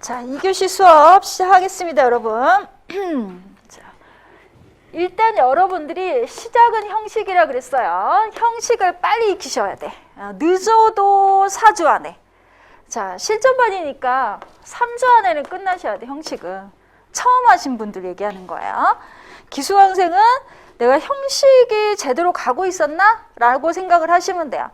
자, 2교시 수업 시작하겠습니다, 여러분. 자, 일단 여러분들이 시작은 형식이라 그랬어요. 형식을 빨리 익히셔야 돼. 늦어도 4주 안에. 자, 실전반이니까 3주 안에는 끝나셔야 돼, 형식은. 처음 하신 분들 얘기하는 거예요. 기수강생은 내가 형식이 제대로 가고 있었나? 라고 생각을 하시면 돼요.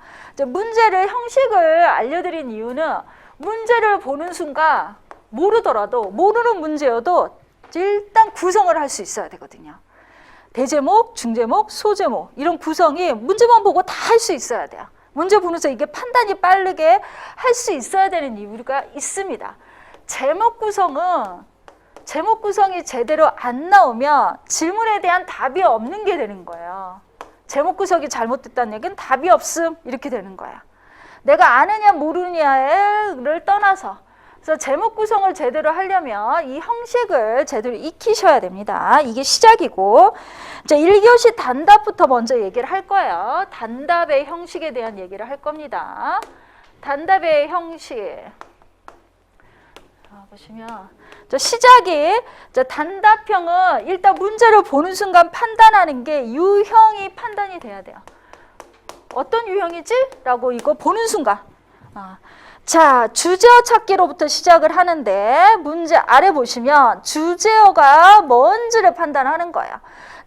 문제를, 형식을 알려드린 이유는 문제를 보는 순간 모르더라도, 모르는 문제여도 일단 구성을 할 수 있어야 되거든요. 대제목, 중제목, 소제목 이런 구성이 문제만 보고 다 할 수 있어야 돼요. 문제 보면서 이게 판단이 빠르게 할 수 있어야 되는 이유가 있습니다. 제목 구성이 제대로 안 나오면 질문에 대한 답이 없는 게 되는 거예요. 제목 구성이 잘못됐다는 얘기는 답이 없음 이렇게 되는 거야. 내가 아느냐 모르느냐를 떠나서, 그래서 제목 구성을 제대로 하려면 이 형식을 제대로 익히셔야 됩니다. 이게 시작이고, 자, 1교시 단답부터 먼저 얘기를 할 거예요. 단답의 형식에 대한 얘기를 할 겁니다. 단답의 형식. 보시면 시작이, 단답형은 일단 문제를 보는 순간 판단하는 게 유형이 판단이 돼야 돼요. 어떤 유형이지? 라고 이거 보는 순간. 자, 주제어 찾기로부터 시작을 하는데 문제 아래 보시면 주제어가 뭔지를 판단하는 거예요.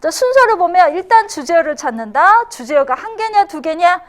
자, 순서를 보면 일단 주제어를 찾는다. 주제어가 한 개냐 두 개냐?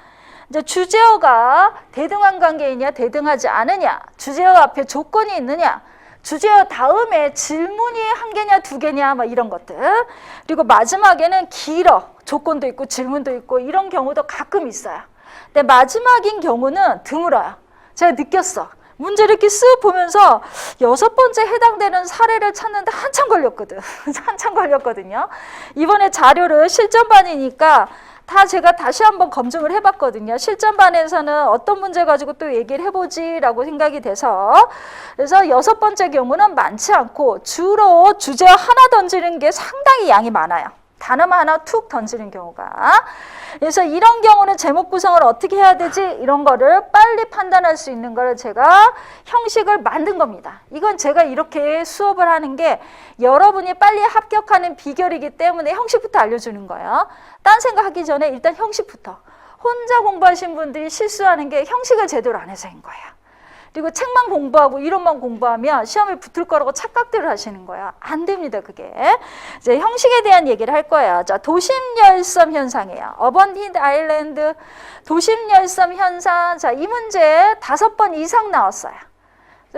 이제 주제어가 대등한 관계이냐 대등하지 않으냐? 주제어 앞에 조건이 있느냐? 주제어 다음에 질문이 한 개냐 두 개냐 막 이런 것들. 그리고 마지막에는 길어. 조건도 있고 질문도 있고 이런 경우도 가끔 있어요. 근데 마지막인 경우는 드물어요. 제가 느꼈어. 문제를 이렇게 쓱 보면서 6번째 해당되는 사례를 찾는데 한참 걸렸거든. 한참 걸렸거든요. 이번에 자료를 실전반이니까 다 제가 다시 한번 검증을 해봤거든요. 실전반에서는 어떤 문제 가지고 또 얘기를 해보지라고 생각이 돼서. 그래서 6번째 경우는 많지 않고 주로 주제어 하나 던지는 게 상당히 양이 많아요. 단어만 하나 툭 던지는 경우가. 그래서 이런 경우는 제목 구성을 어떻게 해야 되지? 이런 거를 빨리 판단할 수 있는 거를 제가 형식을 만든 겁니다. 이건 제가 이렇게 수업을 하는 게 여러분이 빨리 합격하는 비결이기 때문에 형식부터 알려주는 거예요. 딴 생각하기 전에 일단 형식부터. 혼자 공부하신 분들이 실수하는 게 형식을 제대로 안 해서인 거예요. 그리고 책만 공부하고 이론만 공부하면 시험에 붙을 거라고 착각들을 하시는 거야. 안 됩니다, 그게. 이제 형식에 대한 얘기를 할 거예요. 자, 도심열섬 현상이에요. 어번디드 아일랜드 도심열섬 현상. 자, 이 문제 5번 이상 나왔어요.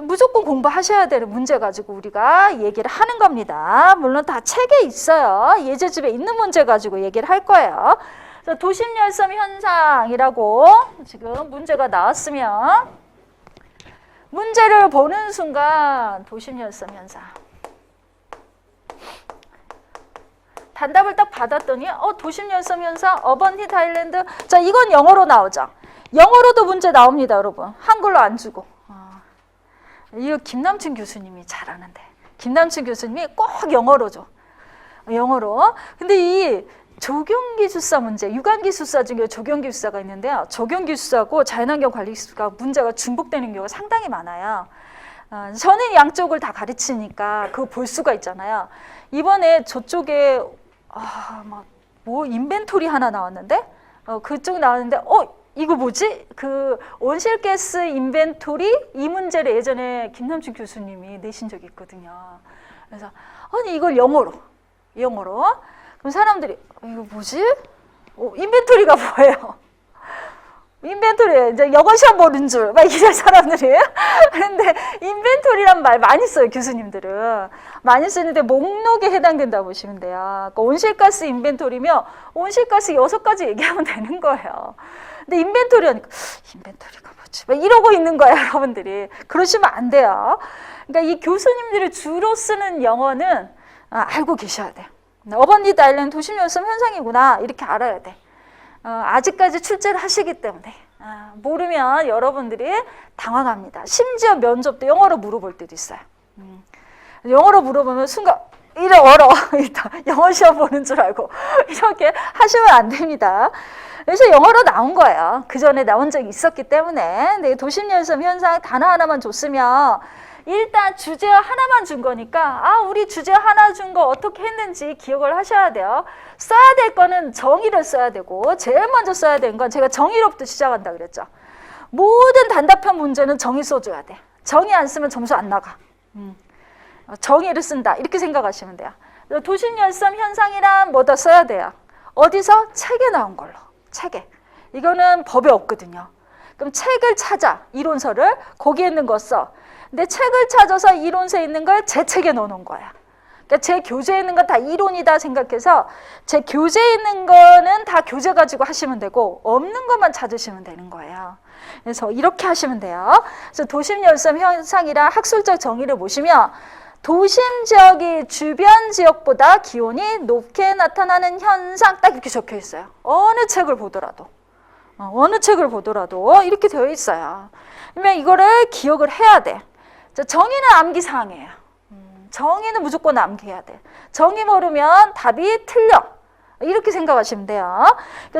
무조건 공부하셔야 되는 문제 가지고 우리가 얘기를 하는 겁니다. 물론 다 책에 있어요. 예제집에 있는 문제 가지고 얘기를 할 거예요. 도심열섬 현상이라고 지금 문제가 나왔으면 문제를 보는 순간 도심열섬 현상. 단답을 딱 받았더니 도심열섬 현상, 어번디드 아일랜드. 자, 이건 영어로 나오죠. 영어로도 문제 나옵니다, 여러분. 한글로 안 주고. 이거 김남춘 교수님이 잘하는데. 김남춘 교수님이 꼭 영어로 줘. 영어로. 근데 이 조경기술사 문제, 유관기술사 중에 조경기술사가 있는데요. 조경기술사하고 자연환경관리기술사가 문제가 중복되는 경우가 상당히 많아요. 저는 양쪽을 다 가르치니까 그거 볼 수가 있잖아요. 이번에 저쪽에 뭐 인벤토리 하나 나왔는데 그쪽 나왔는데 이거 뭐지? 그 온실가스 인벤토리 이 문제를 예전에 김남춘 교수님이 내신 적이 있거든요. 그래서 아니 이걸 영어로 그럼 사람들이 이거 뭐지? 인벤토리가 뭐예요? 인벤토리 이제 영어 시험 보는 줄 막 이런 사람들이. 그런데 인벤토리란 말 많이 써요, 교수님들은. 많이 쓰는데 목록에 해당된다고 보시면 돼요. 그러니까 온실가스 인벤토리면 온실가스 6가지 얘기하면 되는 거예요. 근데 인벤토리 하니까 인벤토리가 뭐지? 막 이러고 있는 거예요, 여러분들이. 그러시면 안 돼요. 그러니까 이 교수님들이 주로 쓰는 영어는 알고 계셔야 돼요. 어번디드 아일랜드 도심열섬 현상이구나 이렇게 알아야 돼. 아직까지 출제를 하시기 때문에 모르면 여러분들이 당황합니다. 심지어 면접도 영어로 물어볼 때도 있어요. 영어로 물어보면 순간 이래 얼어. 영어 시험 보는 줄 알고 이렇게 하시면 안 됩니다. 그래서 영어로 나온 거예요. 그 전에 나온 적이 있었기 때문에. 근데 도심열섬 현상 단어 하나만 줬으면 일단 주제어 하나만 준 거니까 우리 주제어 하나 준 거 어떻게 했는지 기억을 하셔야 돼요. 써야 될 거는 정의를 써야 되고 제일 먼저 써야 되는 건 제가 정의로부터 시작한다 그랬죠. 모든 단답형 문제는 정의 써줘야 돼. 정의 안 쓰면 점수 안 나가. 정의를 쓴다 이렇게 생각하시면 돼요. 도심열섬 현상이란 뭐다 써야 돼요. 어디서? 책에 나온 걸로. 책에. 이거는 법에 없거든요. 그럼 책을 찾아, 이론서를. 거기에 있는 거 써. 근데 책을 찾아서 이론서에 있는 걸 제 책에 넣어놓은 거야. 그러니까 제 교재에 있는 건 다 이론이다 생각해서 제 교재에 있는 거는 다 교재 가지고 하시면 되고 없는 것만 찾으시면 되는 거예요. 그래서 이렇게 하시면 돼요. 그래서 도심열섬 현상이란 학술적 정의를 보시면 도심 지역이 주변 지역보다 기온이 높게 나타나는 현상 딱 이렇게 적혀 있어요. 어느 책을 보더라도 이렇게 되어 있어요. 그러면 이거를 기억을 해야 돼. 정의는 암기사항이에요. 정의는 무조건 암기해야 돼. 정의 모르면 답이 틀려. 이렇게 생각하시면 돼요.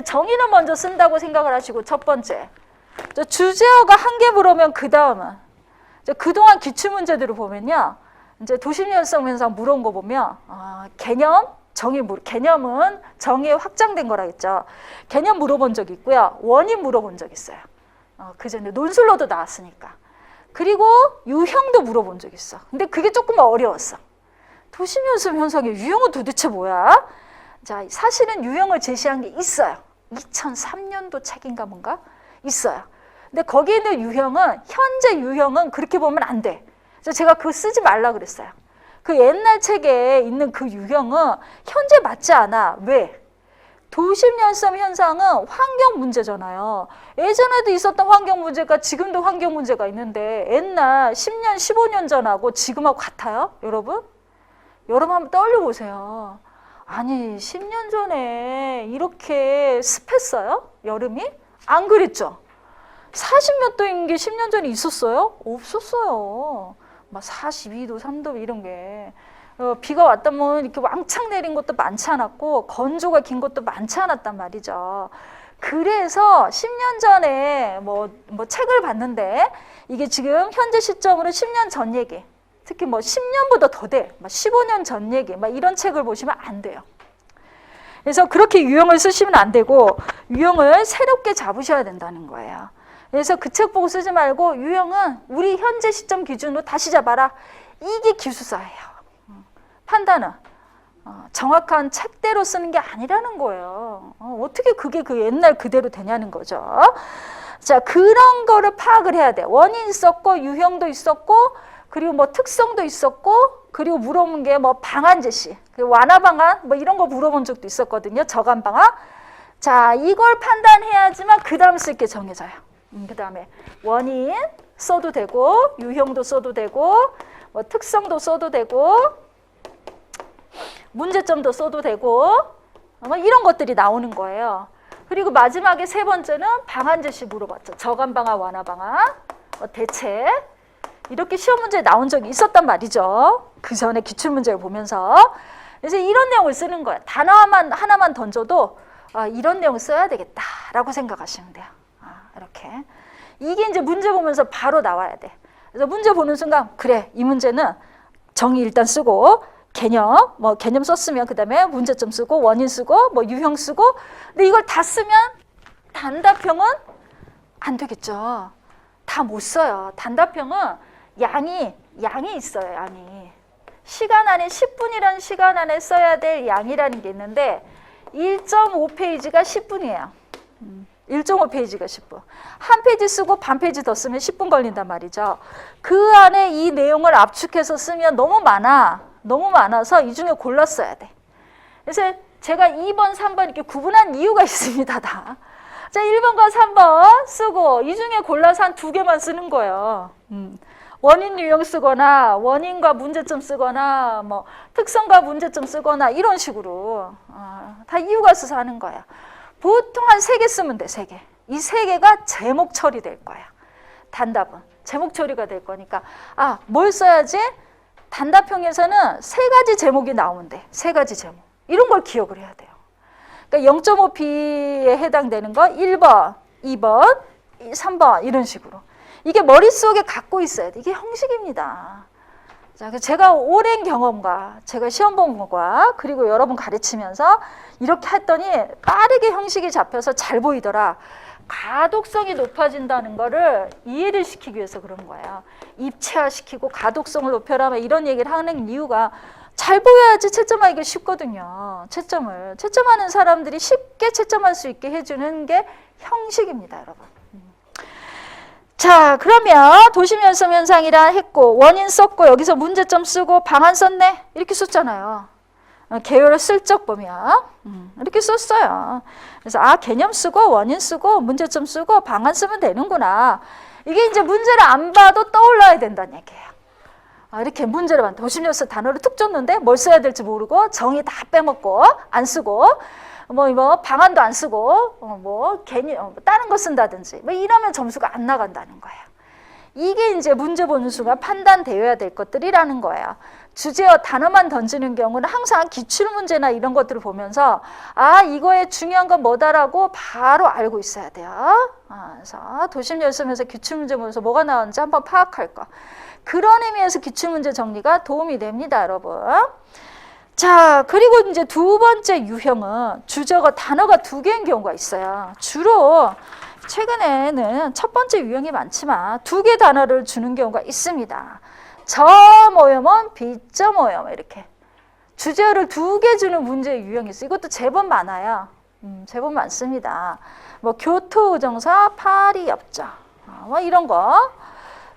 정의는 먼저 쓴다고 생각을 하시고 첫 번째. 주제어가 한 개 물으면 그 다음은 그동안 기출문제들을 보면요. 이제 도심열섬 현상 물어본 거 보면 개념은 정의에 확장된 거라 했죠. 개념 물어본 적 있고요. 원인 물어본 적 있어요. 그전에 논술로도 나왔으니까. 그리고 유형도 물어본 적 있어. 근데 그게 조금 어려웠어. 도심열섬 현상의 유형은 도대체 뭐야? 자, 사실은 유형을 제시한 게 있어요. 2003년도 책인가 뭔가 있어요. 근데 거기에 있는 유형은 현재 유형은 그렇게 보면 안 돼. 그래서 제가 그거 쓰지 말라 그랬어요. 그 옛날 책에 있는 그 유형은 현재 맞지 않아. 왜? 도심열섬 현상은 환경 문제잖아요. 예전에도 있었던 환경 문제가 지금도 환경 문제가 있는데 옛날 10년, 15년 전하고 지금하고 같아요? 여러분? 여러분 한번 떠올려 보세요. 아니 10년 전에 이렇게 습했어요? 여름이? 안 그랬죠? 40몇 도인 게 10년 전에 있었어요? 없었어요. 막 42도, 3도 이런 게. 비가 왔다면 이렇게 왕창 내린 것도 많지 않았고 건조가 긴 것도 많지 않았단 말이죠. 그래서 10년 전에 뭐 책을 봤는데 이게 지금 현재 시점으로 10년 전 얘기, 특히 뭐 10년보다 더 돼, 15년 전 얘기, 이런 책을 보시면 안 돼요. 그래서 그렇게 유형을 쓰시면 안 되고 유형을 새롭게 잡으셔야 된다는 거예요. 그래서 그 책 보고 쓰지 말고 유형은 우리 현재 시점 기준으로 다시 잡아라. 이게 기술사예요. 판단은 정확한 책대로 쓰는 게 아니라는 거예요. 어떻게 그게 그 옛날 그대로 되냐는 거죠. 자, 그런 거를 파악을 해야 돼. 원인 있었고 유형도 있었고 그리고 뭐 특성도 있었고 그리고 물어본 게 뭐 방안 제시, 완화 방안 뭐 이런 거 물어본 적도 있었거든요. 저감 방안. 자, 이걸 판단해야지만 그 다음 쓸 게 정해져요. 그 다음에 원인 써도 되고 유형도 써도 되고 뭐 특성도 써도 되고 문제점도 써도 되고 이런 것들이 나오는 거예요. 그리고 마지막에 세 번째는 방안 제시 물어봤죠. 저감 방안, 완화 방안, 대책. 이렇게 시험 문제에 나온 적이 있었단 말이죠. 그 전에 기출문제를 보면서. 그래서 이런 내용을 쓰는 거예요. 단어 하나만 던져도 이런 내용을 써야 되겠다라고 생각하시면 돼요. 이렇게. 이게 이제 문제 보면서 바로 나와야 돼. 그래서 문제 보는 순간 그래, 이 문제는 정의 일단 쓰고 개념, 개념 썼으면 그 다음에 문제점 쓰고 원인 쓰고 유형 쓰고 근데 이걸 다 쓰면 단답형은 안 되겠죠. 다 못 써요. 단답형은 양이 있어요. 양이. 시간 안에 10분이라는 시간 안에 써야 될 양이라는 게 있는데 1.5페이지가 10분이에요. 1.5페이지가 10분. 한 페이지 쓰고 반 페이지 더 쓰면 10분 걸린단 말이죠. 그 안에 이 내용을 압축해서 쓰면 너무 많아서 이 중에 골라 써야 돼. 그래서 제가 2번, 3번 이렇게 구분한 이유가 있습니다. 다. 자, 1번과 3번 쓰고 이 중에 골라서 한 2개만 쓰는 거예요. 원인 유형 쓰거나 원인과 문제점 쓰거나 특성과 문제점 쓰거나 이런 식으로 다 이유가 있어서 하는 거야. 보통 한 3개 쓰면 돼. 3개. 이 3개가 제목 처리될 거야. 단답은 제목 처리가 될 거니까 뭘 써야지? 단답형에서는 3가지 제목이 나오는데 3가지 제목. 이런 걸 기억을 해야 돼요. 그러니까 0.5P에 해당되는 거 1번, 2번, 3번 이런 식으로. 이게 머릿속에 갖고 있어야 돼. 이게 형식입니다. 자, 제가 오랜 경험과 제가 시험 본 것과 그리고 여러분 가르치면서 이렇게 했더니 빠르게 형식이 잡혀서 잘 보이더라. 가독성이 높아진다는 거를 이해를 시키기 위해서 그런 거예요. 입체화시키고 가독성을 높여라 이런 얘기를 하는 이유가 잘 보여야지 채점하기가 쉽거든요. 채점하는 사람들이 쉽게 채점할 수 있게 해주는 게 형식입니다, 여러분. 자, 그러면 도심연습 현상이라 했고 원인 썼고 여기서 문제점 쓰고 방안 썼네 이렇게 썼잖아요. 개요를 슬쩍 보면 이렇게 썼어요. 그래서 개념 쓰고 원인 쓰고 문제점 쓰고 방안 쓰면 되는구나. 이게 이제 문제를 안 봐도 떠올라야 된다는 얘기예요. 이렇게 문제를 봐. 도심연습 단어를 툭 줬는데 뭘 써야 될지 모르고 정의 다 빼먹고 안 쓰고 방안도 안 쓰고 괜히 다른 거 쓴다든지 이러면 점수가 안 나간다는 거예요. 이게 이제 문제 보는 순간 판단되어야 될 것들이라는 거예요. 주제어 단어만 던지는 경우는 항상 기출문제나 이런 것들을 보면서 이거의 중요한 건 뭐다라고 바로 알고 있어야 돼요. 그래서 도심연습에서 기출문제 보면서 뭐가 나오는지 한번 파악할 거. 그런 의미에서 기출문제 정리가 도움이 됩니다, 여러분. 자, 그리고 이제 두 번째 유형은 주제어가 단어가 두 개인 경우가 있어요. 주로 최근에는 첫 번째 유형이 많지만 두 개 단어를 주는 경우가 있습니다. 점오염은 비점오염 이렇게 주제어를 두 개 주는 문제 유형이 있어요. 이것도 제법 많아요. 제법 많습니다. 교토의정사, 파리엽자 이런 거.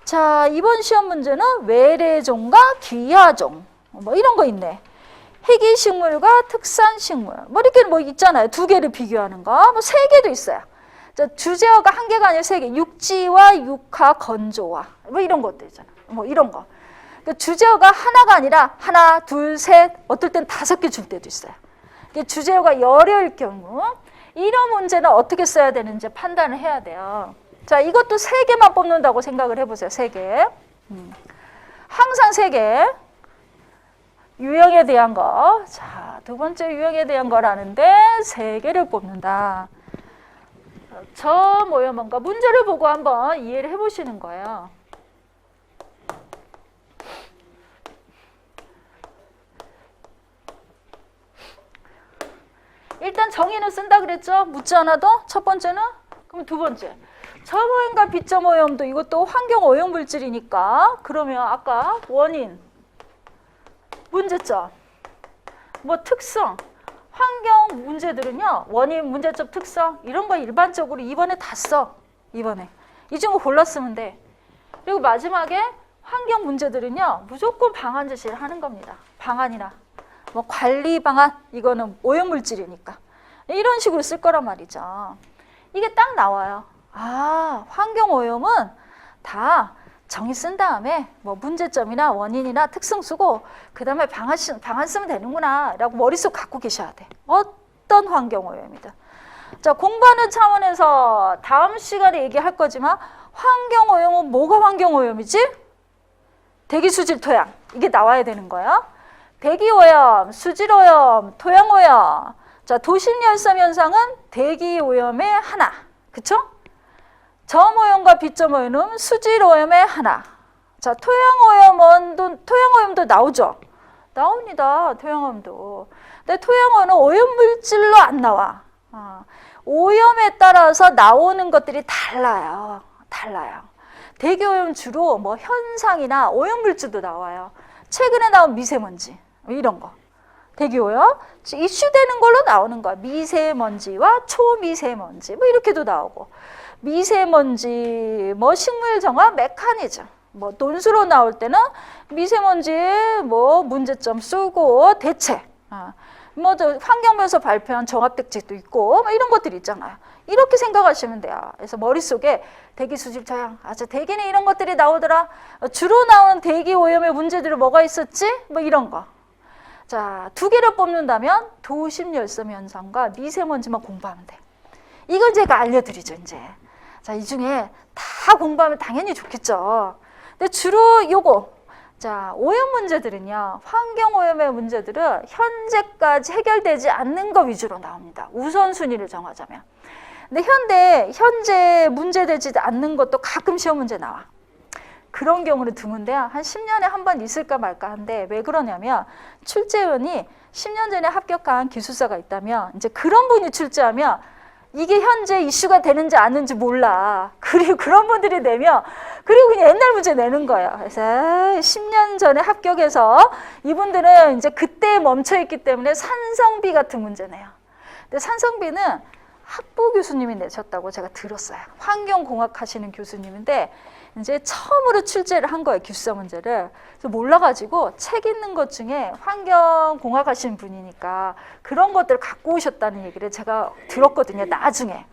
자, 이번 시험 문제는 외래종과 귀하종 이런 거 있네. 희귀식물과 특산식물 이렇게 있잖아요. 두 개를 비교하는 거. 세 개도 있어요. 자, 주제어가 한 개가 아니라 세 개. 육지와 육하, 건조와 이런 것들 있잖아요. 이런 거. 그러니까 주제어가 하나가 아니라 하나, 둘, 셋, 어떨 땐 5개 줄 때도 있어요. 주제어가 여러일 경우 이런 문제는 어떻게 써야 되는지 판단을 해야 돼요. 자, 이것도 3개만 뽑는다고 생각을 해보세요. 3개. 항상 3개. 유형에 대한 거. 자, 두 번째 유형에 대한 거라는데 3개를 뽑는다. 뭔가 문제를 보고 한번 이해를 해보시는 거예요. 일단 정의는 쓴다 그랬죠? 묻지 않아도? 첫 번째는? 그럼 두 번째. 점오염과 비점오염도 이것도 환경오염 물질이니까 그러면 아까 원인, 문제점, 특성, 환경 문제들은요. 원인, 문제점, 특성 이런 거 일반적으로 2번에 다 써. 2번에. 이 중에 골랐으면 돼. 그리고 마지막에 환경 문제들은요. 무조건 방안 제시를 하는 겁니다. 방안이나 관리 방안 이거는 오염 물질이니까 이런 식으로 쓸 거란 말이죠. 이게 딱 나와요. 환경오염은 다 정의 쓴 다음에 문제점이나 원인이나 특성 쓰고 그 다음에 방안 쓰면 되는구나 라고 머릿속 갖고 계셔야 돼. 어떤 환경오염이든. 자, 공부하는 차원에서 다음 시간에 얘기할 거지만 환경오염은 뭐가 환경오염이지? 대기, 수질, 토양 이게 나와야 되는 거예요. 대기오염, 수질오염, 토양오염. 자, 도심열섬 현상은 대기오염의 하나. 그쵸? 점오염과 비점오염은 수질오염의 하나. 자, 토양오염도 나오죠? 나옵니다. 토양오염도. 근데 토양오염은 오염물질로 안 나와. 오염에 따라서 나오는 것들이 달라요. 대기오염 주로 현상이나 오염물질도 나와요. 최근에 나온 미세먼지 이런 거. 대기오염 이슈되는 걸로 나오는 거야. 미세먼지와 초미세먼지 이렇게도 나오고 미세먼지 식물 정화 메커니즘 논술로 나올 때는 미세먼지 문제점 쓰고 대책 환경부에서 발표한 종합대책도 있고 이런 것들이 있잖아요. 이렇게 생각하시면 돼요. 그래서 머릿속에 대기 수질 저항 대기는 이런 것들이 나오더라. 주로 나오는 대기 오염의 문제들은 뭐가 있었지? 이런 거. 자, 2개를 뽑는다면 도심열섬 현상과 미세먼지만 공부하면 돼. 이걸 제가 알려드리죠, 이제. 자, 이 중에 다 공부하면 당연히 좋겠죠. 근데 주로 요거. 자, 오염 문제들은요. 환경오염의 문제들은 현재까지 해결되지 않는 거 위주로 나옵니다. 우선순위를 정하자면. 근데 현재 문제되지 않는 것도 가끔 시험 문제 나와. 그런 경우는 드문데요. 한 10년에 한 번 있을까 말까 한데 왜 그러냐면 출제원이 10년 전에 합격한 기술사가 있다면 이제 그런 분이 출제하면 이게 현재 이슈가 되는지 아는지 몰라. 그리고 그런 분들이 내면 그리고 그냥 옛날 문제 내는 거예요. 그래서 10년 전에 합격해서 이분들은 이제 그때 멈춰 있기 때문에 산성비 같은 문제 내요. 근데 산성비는 학부 교수님이 내셨다고 제가 들었어요. 환경공학 하시는 교수님인데 이제 처음으로 출제를 한 거예요. 기술사 문제를. 그래서 몰라가지고 책 읽는 것 중에 환경공학 하시는 분이니까 그런 것들을 갖고 오셨다는 얘기를 제가 들었거든요. 나중에.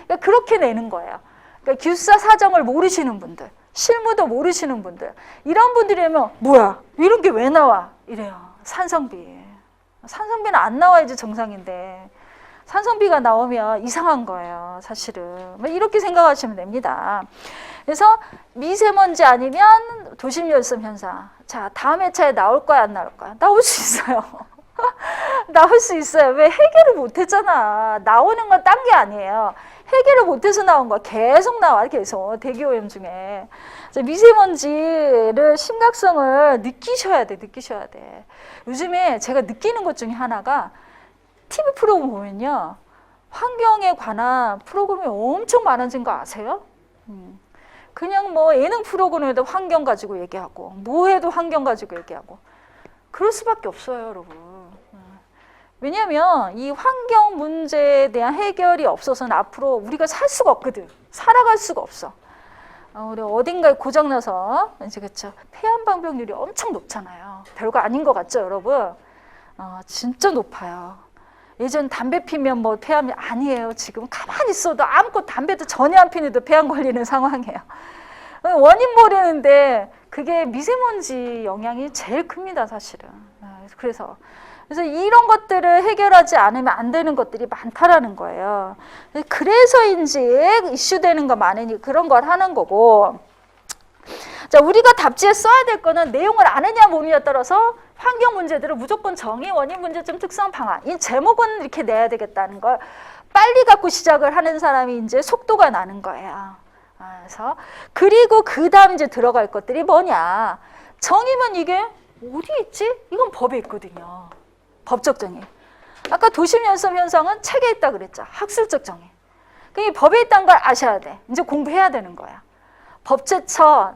그러니까 그렇게 내는 거예요. 그러니까 기술사 사정을 모르시는 분들, 실무도 모르시는 분들, 이런 분들이면 뭐야? 이런 게 왜 나와? 이래요. 산성비. 산성비는 안 나와야지 정상인데 산성비가 나오면 이상한 거예요. 사실은. 이렇게 생각하시면 됩니다. 그래서 미세먼지 아니면 도심열섬 현상. 자, 다음 회차에 나올 거야, 안 나올 거야? 나올 수 있어요. 나올 수 있어요. 왜? 해결을 못했잖아. 나오는 건 딴 게 아니에요. 해결을 못해서 나온 거야. 계속 나와, 계속. 대기오염 중에. 미세먼지를 심각성을 느끼셔야 돼, 느끼셔야 돼. 요즘에 제가 느끼는 것 중에 하나가 TV 프로그램 보면요. 환경에 관한 프로그램이 엄청 많아진 거 아세요? 그냥 뭐 예능 프로그램에도 환경 가지고 얘기하고 뭐 해도 환경 가지고 얘기하고 그럴 수밖에 없어요, 여러분. 왜냐하면 이 환경 문제에 대한 해결이 없어서는 앞으로 우리가 살 수가 없거든. 살아갈 수가 없어. 우리 어딘가에 고장나서 이제 그렇죠. 폐암방병률이 엄청 높잖아요. 별거 아닌 것 같죠, 여러분? 진짜 높아요. 예전 담배 피면 뭐 폐암이 아니에요. 지금 가만히 있어도 아무것도 담배도 전혀 안 피는데도 폐암 걸리는 상황이에요. 원인 모르는데 그게 미세먼지 영향이 제일 큽니다, 사실은. 그래서 이런 것들을 해결하지 않으면 안 되는 것들이 많다라는 거예요. 그래서인지 이슈되는 거 많으니 그런 걸 하는 거고. 자, 우리가 답지에 써야 될 거는 내용을 아느냐 모르냐에 따라서 환경 문제들을 무조건 정의, 원인, 문제점, 특성, 방안. 이 제목은 이렇게 내야 되겠다는 걸 빨리 갖고 시작을 하는 사람이 이제 속도가 나는 거예요. 그리고 그 다음 이제 들어갈 것들이 뭐냐. 정의면 이게 어디 있지? 이건 법에 있거든요. 법적 정의. 아까 도심연섬 현상은 책에 있다 그랬죠. 학술적 정의. 그러니까 법에 있다는 걸 아셔야 돼. 이제 공부해야 되는 거야. 법제처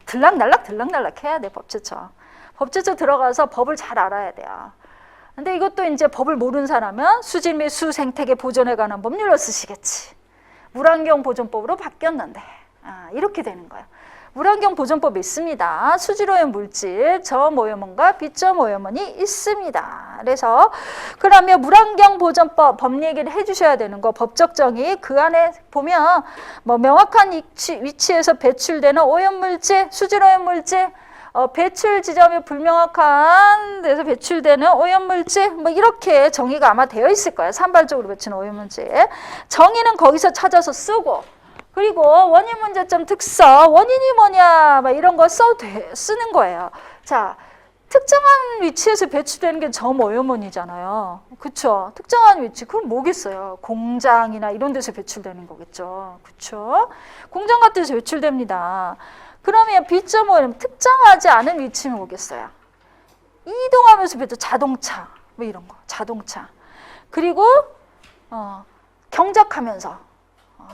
들락날락 해야 돼. 법제처 들어가서 법을 잘 알아야 돼요. 근데 이것도 이제 법을 모르는 사람은 수질 및 수 생태계 보존에 관한 법률로 쓰시겠지. 물환경 보존법으로 바뀌었는데 이렇게 되는 거예요. 물환경 보존법이 있습니다. 수질오염 물질, 저오염원과 비저오염원이 있습니다. 그래서 그러면 물환경 보존법 법 얘기를 해주셔야 되는 거 법적 정의 그 안에 보면 뭐 명확한 위치에서 배출되는 오염물질, 수질오염물질, 배출 지점이 불명확한 데서 배출되는 오염물질 뭐 이렇게 정의가 아마 되어 있을 거예요. 산발적으로 배치는 오염물질. 정의는 거기서 찾아서 쓰고 그리고 원인 문제점 특성, 원인이 뭐냐 막 이런 거 쓰는 거예요. 자, 특정한 위치에서 배출되는 게 저오염원이잖아요. 그렇죠? 특정한 위치, 그럼 뭐겠어요? 공장이나 이런 데서 배출되는 거겠죠. 그렇죠? 공장 같은 데서 배출됩니다. 그러면 비점오염, 특정하지 않은 위치는 뭐겠어요? 이동하면서 배출, 자동차, 뭐 이런 거, 자동차. 그리고 경작하면서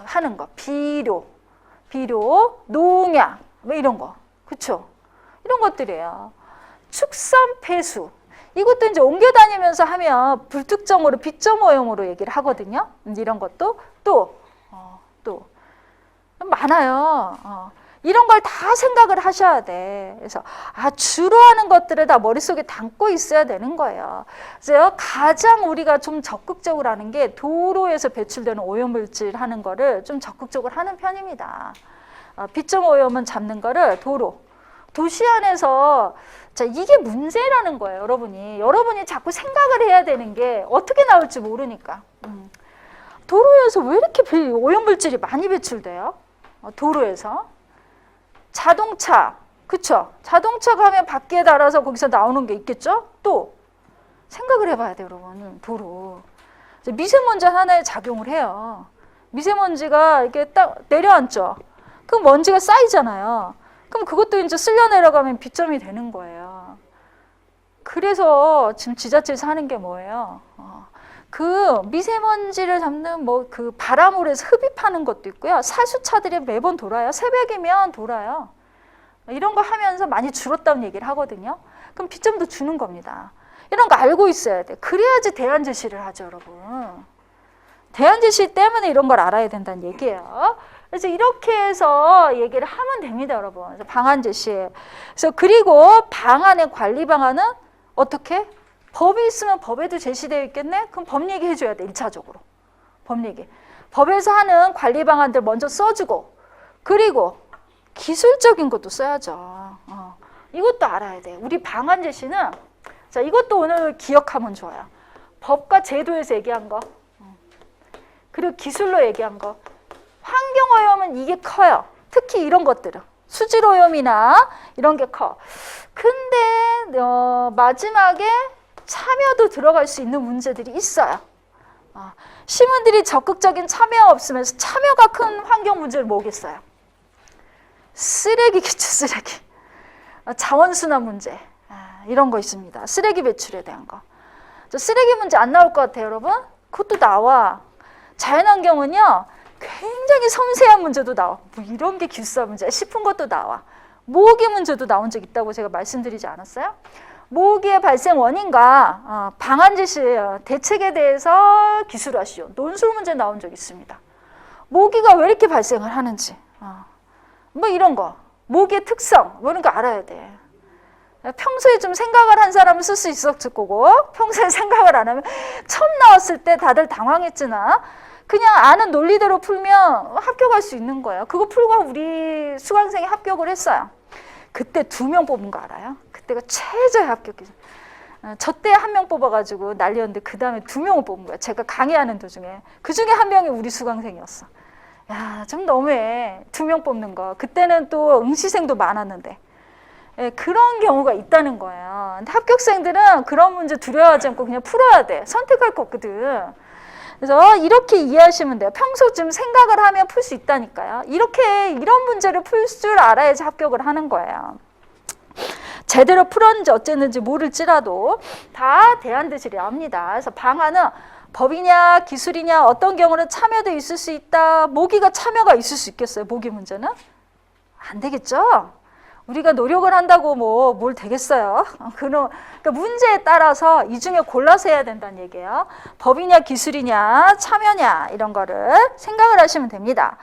하는 거, 비료, 농약, 뭐 이런 거, 그렇죠? 이런 것들이에요. 축산 폐수, 이것도 이제 옮겨 다니면서 하면 불특정으로 비점오염으로 얘기를 하거든요. 이런 것도 또 많아요. 이런 걸 다 생각을 하셔야 돼. 그래서 주로 하는 것들을 다 머릿속에 담고 있어야 되는 거예요. 그래서 가장 우리가 좀 적극적으로 하는 게 도로에서 배출되는 오염물질 하는 거를 좀 적극적으로 하는 편입니다. 비점오염은 잡는 거를 도시 안에서 자, 이게 문제라는 거예요, 여러분이 자꾸 생각을 해야 되는 게 어떻게 나올지 모르니까. 도로에서 왜 이렇게 오염물질이 많이 배출돼요? 도로에서. 자동차, 그쵸? 자동차 가면 바퀴에 달아서 거기서 나오는 게 있겠죠? 또 생각을 해봐야 돼요, 여러분. 도로. 미세먼지 하나에 작용을 해요. 미세먼지가 이렇게 딱 내려앉죠. 그럼 먼지가 쌓이잖아요. 그럼 그것도 이제 쓸려 내려가면 B점이 되는 거예요. 그래서 지금 지자체에서 하는 게 뭐예요? 그 미세먼지를 잡는 뭐 그 바람으로 해서 흡입하는 것도 있고요. 사수차들이 매번 돌아요. 새벽이면 돌아요. 이런 거 하면서 많이 줄었다는 얘기를 하거든요. 그럼 B점도 주는 겁니다. 이런 거 알고 있어야 돼. 그래야지 대안 제시를 하죠, 여러분. 대안 제시 때문에 이런 걸 알아야 된다는 얘기예요. 그래서 이렇게 해서 얘기를 하면 됩니다, 여러분. 그래서 방안 제시. 그래서 그리고 방안의 관리 방안은 어떻게? 법이 있으면 법에도 제시되어 있겠네? 그럼 법 얘기해줘야 돼, 1차적으로. 법 얘기. 법에서 하는 관리 방안들 먼저 써주고, 그리고 기술적인 것도 써야죠. 이것도 알아야 돼. 우리 방안 제시는, 자, 이것도 오늘 기억하면 좋아요. 법과 제도에서 얘기한 거, 그리고 기술로 얘기한 거. 환경오염은 이게 커요. 특히 이런 것들은. 수질오염이나 이런 게 커. 근데 마지막에 참여도 들어갈 수 있는 문제들이 있어요. 시민들이 적극적인 참여가 없으면서 참여가 큰 환경 문제를 뭐겠어요? 쓰레기겠죠, 쓰레기. 자원순환 문제. 이런 거 있습니다. 쓰레기 배출에 대한 거. 쓰레기 문제 안 나올 것 같아요, 여러분? 그것도 나와. 자연환경은요, 굉장히 섬세한 문제도 나와. 뭐 이런 게 기숙사 문제 싶은 것도 나와. 모기 문제도 나온 적 있다고 제가 말씀드리지 않았어요? 모기의 발생 원인과 방안 제시, 대책에 대해서 기술하시오. 논술 문제 나온 적 있습니다. 모기가 왜 이렇게 발생을 하는지, 뭐 이런 거, 모기의 특성, 뭐 이런 거 알아야 돼. 평소에 좀 생각을 한 사람은 쓸 수 있었을 거고, 평소에 생각을 안 하면 처음 나왔을 때 다들 당황했지나 그냥 아는 논리대로 풀면 합격할 수 있는 거예요. 그거 풀고 우리 수강생이 합격을 했어요. 그때 2명 뽑은 거 알아요? 그때가 최저의 합격이죠. 저 때 1명 뽑아가지고 난리였는데 그 다음에 2명을 뽑은 거야. 제가 강의하는 도중에. 그 중에 1명이 우리 수강생이었어. 야, 좀 너무해. 2명 뽑는 거. 그때는 또 응시생도 많았는데. 예, 그런 경우가 있다는 거예요. 근데 합격생들은 그런 문제 두려워하지 않고 그냥 풀어야 돼. 선택할 거 없거든. 그래서 이렇게 이해하시면 돼요. 평소 좀 생각을 하면 풀 수 있다니까요. 이렇게 이런 문제를 풀 줄 알아야지 합격을 하는 거예요. 제대로 풀었는지 어쨌는지 모를지라도 다 대안되시려 합니다. 그래서 방안은 법이냐 기술이냐 어떤 경우는 참여도 있을 수 있다. 모기가 참여가 있을 수 있겠어요? 모기 문제는? 안 되겠죠? 우리가 노력을 한다고 뭐 뭘 되겠어요? 그러니까 문제에 따라서 이 중에 골라서 해야 된다는 얘기예요. 법이냐 기술이냐 참여냐 이런 거를 생각을 하시면 됩니다.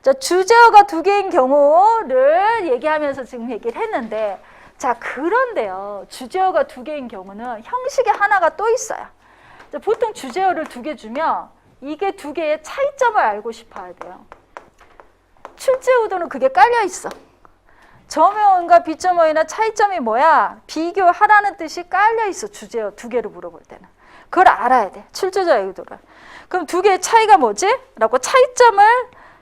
자, 주제어가 2개인 경우를 얘기하면서 지금 얘기를 했는데, 자, 그런데요, 주제어가 2개인 경우는 형식이 하나가 또 있어요. 자, 보통 주제어를 2개 주면 이게 2개의 차이점을 알고 싶어야 돼요. 출제의도는 그게 깔려 있어. 점의어인가 비점어이나 차이점이 뭐야? 비교하라는 뜻이 깔려 있어. 주제어 2개를 물어볼 때는. 그걸 알아야 돼. 출제자의 의도를. 그럼 2개의 차이가 뭐지? 라고 차이점을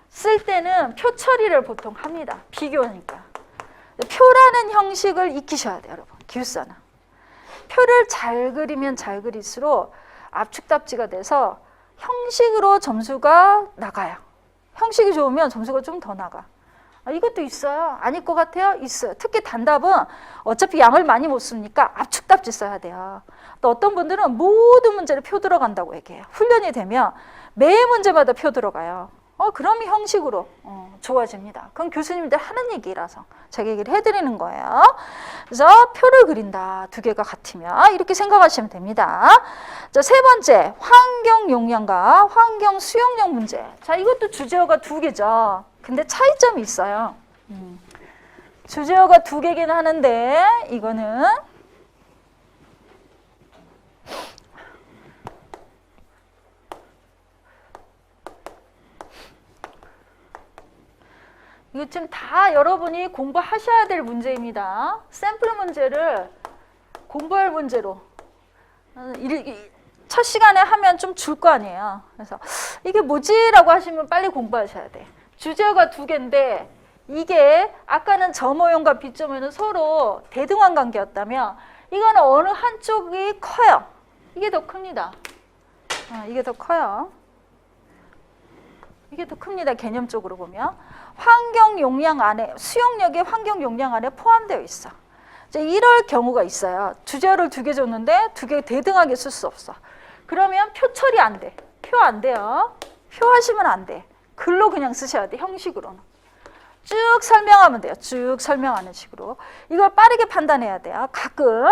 쓸 때는 표 처리를 보통 합니다. 비교니까. 표라는 형식을 익히셔야 돼요, 여러분. 기숙사는. 표를 잘 그리면 잘 그릴수록 압축답지가 돼서 형식으로 점수가 나가요. 형식이 좋으면 점수가 좀 더 나가. 이것도 있어요. 아닐 것 같아요? 있어요. 특히 단답은 어차피 양을 많이 못 쓰니까 압축답지 써야 돼요. 또 어떤 분들은 모든 문제를 표 들어간다고 얘기해요. 훈련이 되면 매 문제마다 표 들어가요. 그럼 형식으로 좋아집니다. 그건 교수님들 하는 얘기라서 제가 얘기를 해드리는 거예요. 그래서 표를 그린다. 2개가 같으면 이렇게 생각하시면 됩니다. 자, 3번째, 환경 용량과 환경 수용량 문제. 자, 이것도 주제어가 2개죠. 근데 차이점이 있어요. 주제어가 2개긴 하는데 이거는 이거 지금 다 여러분이 공부하셔야 될 문제입니다. 샘플 문제를 공부할 문제로 첫 시간에 하면 좀 줄 거 아니에요. 그래서 이게 뭐지? 라고 하시면 빨리 공부하셔야 돼. 주제어가 2개인데 이게 아까는 점오용과 비점오용은 서로 대등한 관계였다면 이거는 어느 한쪽이 커요. 이게 더 큽니다. 이게 더 커요. 이게 더 큽니다. 개념적으로 보면. 환경 용량 안에, 수용력이 환경 용량 안에 포함되어 있어. 이럴 경우가 있어요. 주제어를 2개 줬는데 2개 대등하게 쓸 수 없어. 그러면 표 처리 안 돼. 표 안 돼요. 표 하시면 안 돼. 글로 그냥 쓰셔야 돼. 형식으로는. 쭉 설명하면 돼요. 쭉 설명하는 식으로. 이걸 빠르게 판단해야 돼요. 가끔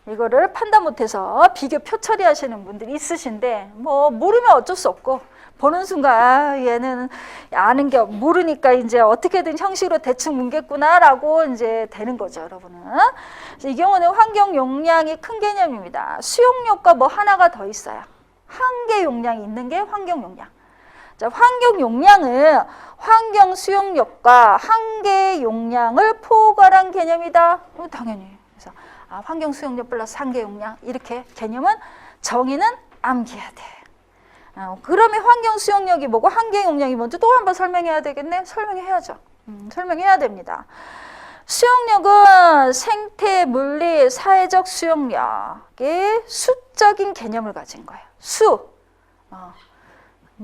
이거를 판단 못해서 비교 표 처리하시는 분들이 있으신데 뭐 모르면 어쩔 수 없고 보는 순간 아, 얘는 아는 게 모르니까 이제 어떻게든 형식으로 대충 뭉갰구나라고 이제 되는 거죠, 여러분은. 그래서 이 경우는 환경 용량이 큰 개념입니다. 수용력과 뭐 하나가 더 있어요. 한계 용량이 있는 게 환경 용량. 자, 환경 용량은 환경 수용력과 한계 용량을 포괄한 개념이다. 당연히. 그래서 환경 수용력 플러스 한계 용량 이렇게 개념은 정의는 암기해야 돼. 그러면 환경 수용력이 뭐고 한계 용량이 뭔지 또 한번 설명해야 되겠네? 설명해야죠. 설명해야 됩니다. 수용력은 생태, 물리, 사회적 수용력의 수적인 개념을 가진 거예요.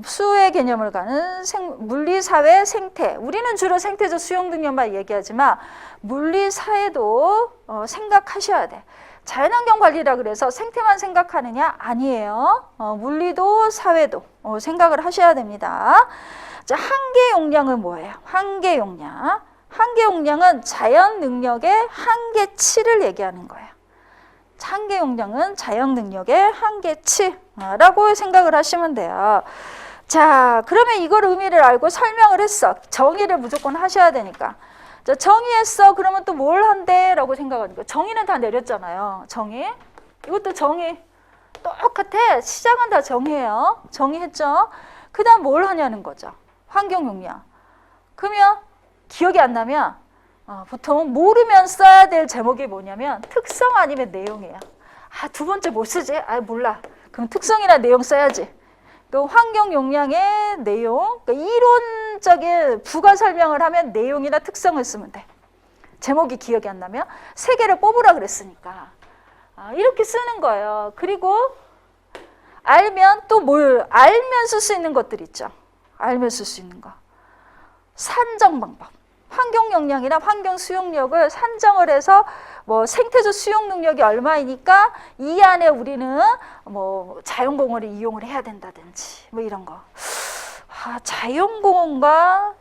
수의 개념을 가는 물리, 사회, 생태. 우리는 주로 생태적 수용 능력만 얘기하지만 물리, 사회도 생각하셔야 돼. 자연환경 관리라 그래서 생태만 생각하느냐? 아니에요. 물리도 사회도 생각을 하셔야 됩니다. 자, 한계 용량은 뭐예요? 한계 용량. 한계 용량은 자연 능력의 한계치를 얘기하는 거예요. 한계 용량은 자연 능력의 한계치라고 생각을 하시면 돼요. 자, 그러면 이걸 의미를 알고 설명을 했어. 정의를 무조건 하셔야 되니까. 자, 정의했어. 그러면 또 뭘 한대? 라고 생각하니까. 정의는 다 내렸잖아요. 정의. 이것도 정의. 똑같아. 시작은 다 정의예요. 정의했죠. 그 다음 뭘 하냐는 거죠. 환경 용량. 그러면 기억이 안 나면 보통 모르면 써야 될 제목이 뭐냐면 특성 아니면 내용이에요. 두 번째 뭐 쓰지? 몰라. 그럼 특성이나 내용 써야지. 그 환경 용량의 내용, 그러니까 이론적인 부가 설명을 하면 내용이나 특성을 쓰면 돼. 제목이 기억이 안 나면 세 개를 뽑으라 그랬으니까 이렇게 쓰는 거예요. 그리고 알면 또 뭘 알면 쓸 수 있는 것들 있죠. 알면 쓸 수 있는 거. 산정 방법. 환경 용량이나 환경 수용력을 산정을 해서 뭐 생태적 수용 능력이 얼마이니까 이 안에 우리는 뭐 자연공원을 이용을 해야 된다든지 뭐 이런 거. 자연공원과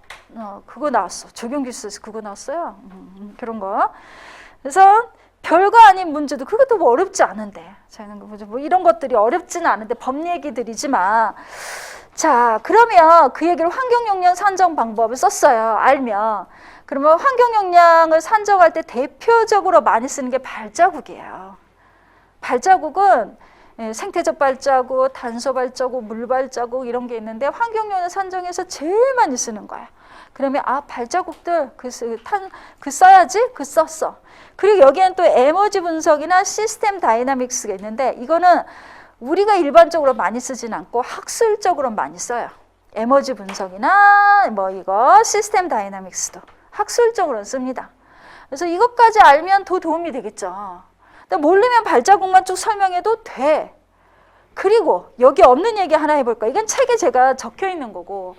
그거 나왔어. 적용기술에서 그거 나왔어요. 그런 거. 그래서 별거 아닌 문제도 그것도 뭐 어렵지 않은데 뭐 이런 것들이 어렵지는 않은데 법 얘기들이지만 자, 그러면 그 얘기를 환경 용량 산정 방법을 썼어요. 알면. 그러면 환경 용량을 산정할 때 대표적으로 많이 쓰는 게 발자국이에요. 발자국은 생태적 발자국, 단소 발자국, 물 발자국 이런 게 있는데 환경 용량 산정에서 제일 많이 쓰는 거야. 그러면 발자국들 그 써야지? 그 썼어. 그리고 여기에는 또 에너지 분석이나 시스템 다이나믹스가 있는데 이거는 우리가 일반적으로 많이 쓰진 않고 학술적으로 많이 써요. 에너지 분석이나 뭐 이거 시스템 다이나믹스도 학술적으로 씁니다. 그래서 이것까지 알면 더 도움이 되겠죠. 근데 모르면 발자국만 쭉 설명해도 돼. 그리고 여기 없는 얘기 하나 해볼까? 이건 책에 제가 적혀 있는 거고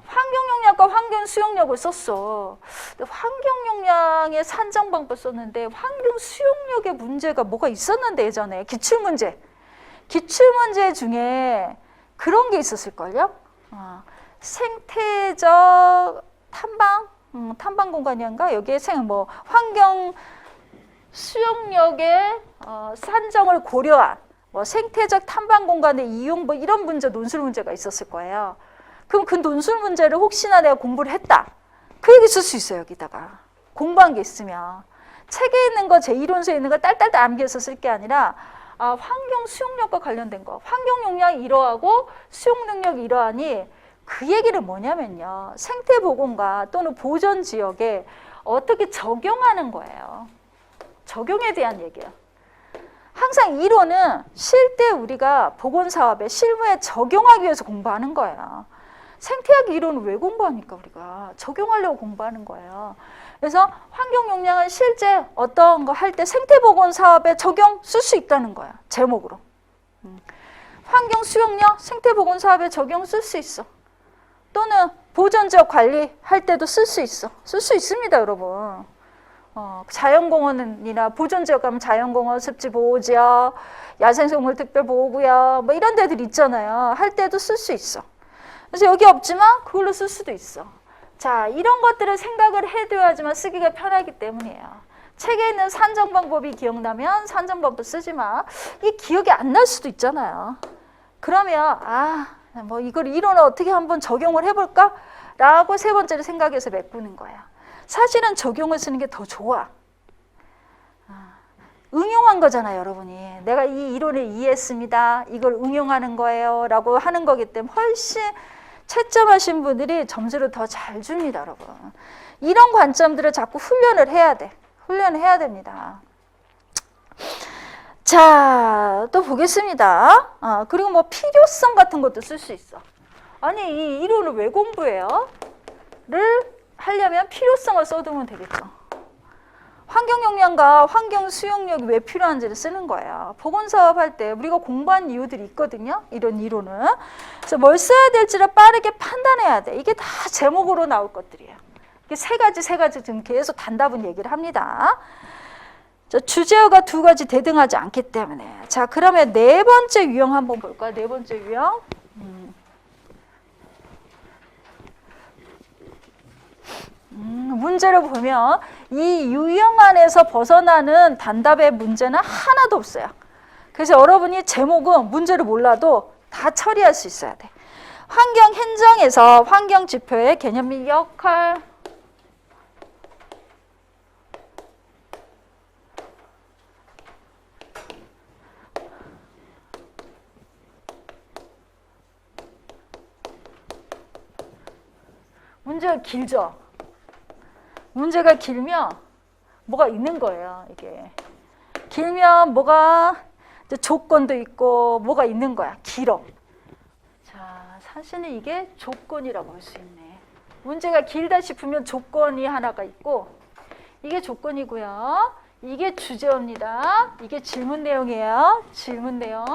환경 용량과 환경 수용력을 썼어. 근데 환경 용량의 산정 방법 썼는데 환경 수용력의 문제가 뭐가 있었는데 예전에 기출문제. 기출문제 중에 그런 게 있었을걸요? 생태적 탐방 공간인가? 여기에 뭐 환경 수용력의 산정을 고려한 뭐 생태적 탐방 공간의 이용 뭐 이런 문제, 논술 문제가 있었을 거예요. 그럼 그 논술 문제를 혹시나 내가 공부를 했다. 그 얘기 쓸 수 있어요, 여기다가. 공부한 게 있으면. 책에 있는 거, 제 이론서에 있는 거 딸딸딸 암기해서 쓸 게 아니라 환경 수용력과 관련된 거. 환경 용량이 이러하고 수용 능력이 이러하니 그 얘기는 뭐냐면요. 생태 보건과 또는 보전 지역에 어떻게 적용하는 거예요. 적용에 대한 얘기예요. 항상 이론은 실제 우리가 보건 사업에 실무에 적용하기 위해서 공부하는 거예요. 생태학 이론은 왜 공부합니까? 우리가 적용하려고 공부하는 거예요. 그래서 환경 용량은 실제 어떤 거 할 때 생태보건 사업에 적용 쓸 수 있다는 거야. 제목으로. 환경 수용력 생태보건 사업에 적용 쓸 수 있어. 또는 보존지역 관리할 때도 쓸 수 있어. 쓸 수 있습니다, 여러분. 자연공원이나 보존지역 가면 자연공원, 습지보호지역, 야생생물 특별보호구역 뭐 이런 데들 있잖아요. 할 때도 쓸 수 있어. 그래서 여기 없지만 그걸로 쓸 수도 있어. 자, 이런 것들을 생각을 해둬야지만 쓰기가 편하기 때문이에요. 책에 있는 산정 방법이 기억나면 산정 방법도 쓰지 마. 이 기억이 안 날 수도 있잖아요. 그러면 뭐 이걸 이론을 어떻게 한번 적용을 해볼까? 라고 세 번째로 생각해서 메꾸는 거야. 사실은 적용을 쓰는 게 더 좋아. 응용한 거잖아요, 여러분이. 내가 이 이론을 이해했습니다. 이걸 응용하는 거예요. 라고 하는 거기 때문에 훨씬 채점하신 분들이 점수를 더 잘 줍니다, 여러분. 이런 관점들을 자꾸 훈련을 해야 돼. 훈련을 해야 됩니다. 자, 또 보겠습니다. 그리고 뭐 필요성 같은 것도 쓸 수 있어. 아니, 이 이론을 왜 공부해요? 를 하려면 필요성을 써두면 되겠죠. 환경 역량과 환경 수용력이 왜 필요한지를 쓰는 거예요. 보건사업 할 때 우리가 공부한 이유들이 있거든요. 이런 이론은. 그래서 뭘 써야 될지를 빠르게 판단해야 돼. 이게 다 제목으로 나올 것들이에요. 이게 세 가지 지금 계속 단답은 얘기를 합니다. 주제어가 두 가지 대등하지 않기 때문에. 자, 그러면 네 번째 유형 한번 볼까요? 네 번째 유형. 문제를 보면 이 유형 안에서 벗어나는 단답의 문제는 하나도 없어요. 그래서 여러분이 제목은 문제를 몰라도 다 처리할 수 있어야 돼. 환경 행정에서 환경 지표의 개념 및 역할. 문제가 길죠? 문제가 길면 뭐가 있는 거예요, 이게. 길면 뭐가 조건도 있고 뭐가 있는 거야, 길어. 자, 사실은 이게 조건이라고 할 수 있네. 문제가 길다 싶으면 조건이 하나가 있고 이게 조건이고요. 이게 주제어입니다. 이게 질문 내용이에요. 질문 내용.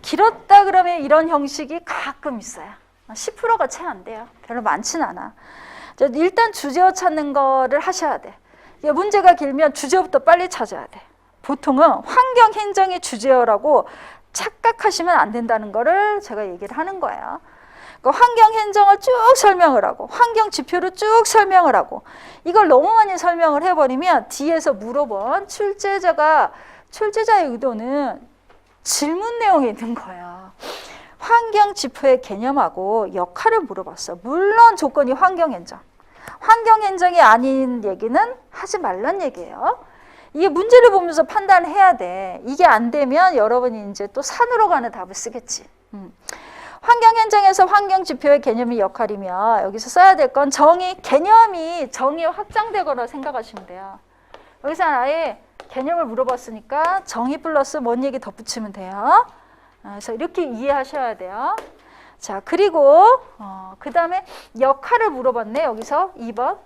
길었다 그러면 이런 형식이 가끔 있어요. 10%가 채 안 돼요. 별로 많지는 않아. 일단 주제어 찾는 거를 하셔야 돼. 문제가 길면 주제어부터 빨리 찾아야 돼. 보통은 환경 행정이 주제어라고 착각하시면 안 된다는 거를 제가 얘기를 하는 거예요. 그러니까 환경 행정을 쭉 설명을 하고 환경 지표를 쭉 설명을 하고 이걸 너무 많이 설명을 해버리면 뒤에서 물어본 출제자의 의도는 질문 내용이 있는 거예요. 환경 지표의 개념하고 역할을 물어봤어. 물론 조건이 환경 행정. 환경 행정이 아닌 얘기는 하지 말란 얘기예요. 이게 문제를 보면서 판단해야 돼. 이게 안 되면 여러분이 이제 또 산으로 가는 답을 쓰겠지. 환경 행정에서 환경 지표의 개념이 역할이면 여기서 써야 될 건 개념이 정의 확장되거나 생각하시면 돼요. 여기서 아예 개념을 물어봤으니까 정의 플러스 뭔 얘기 덧붙이면 돼요. 그래서 이렇게 이해하셔야 돼요. 자, 그리고 그 다음에 역할을 물어봤네. 여기서 2번.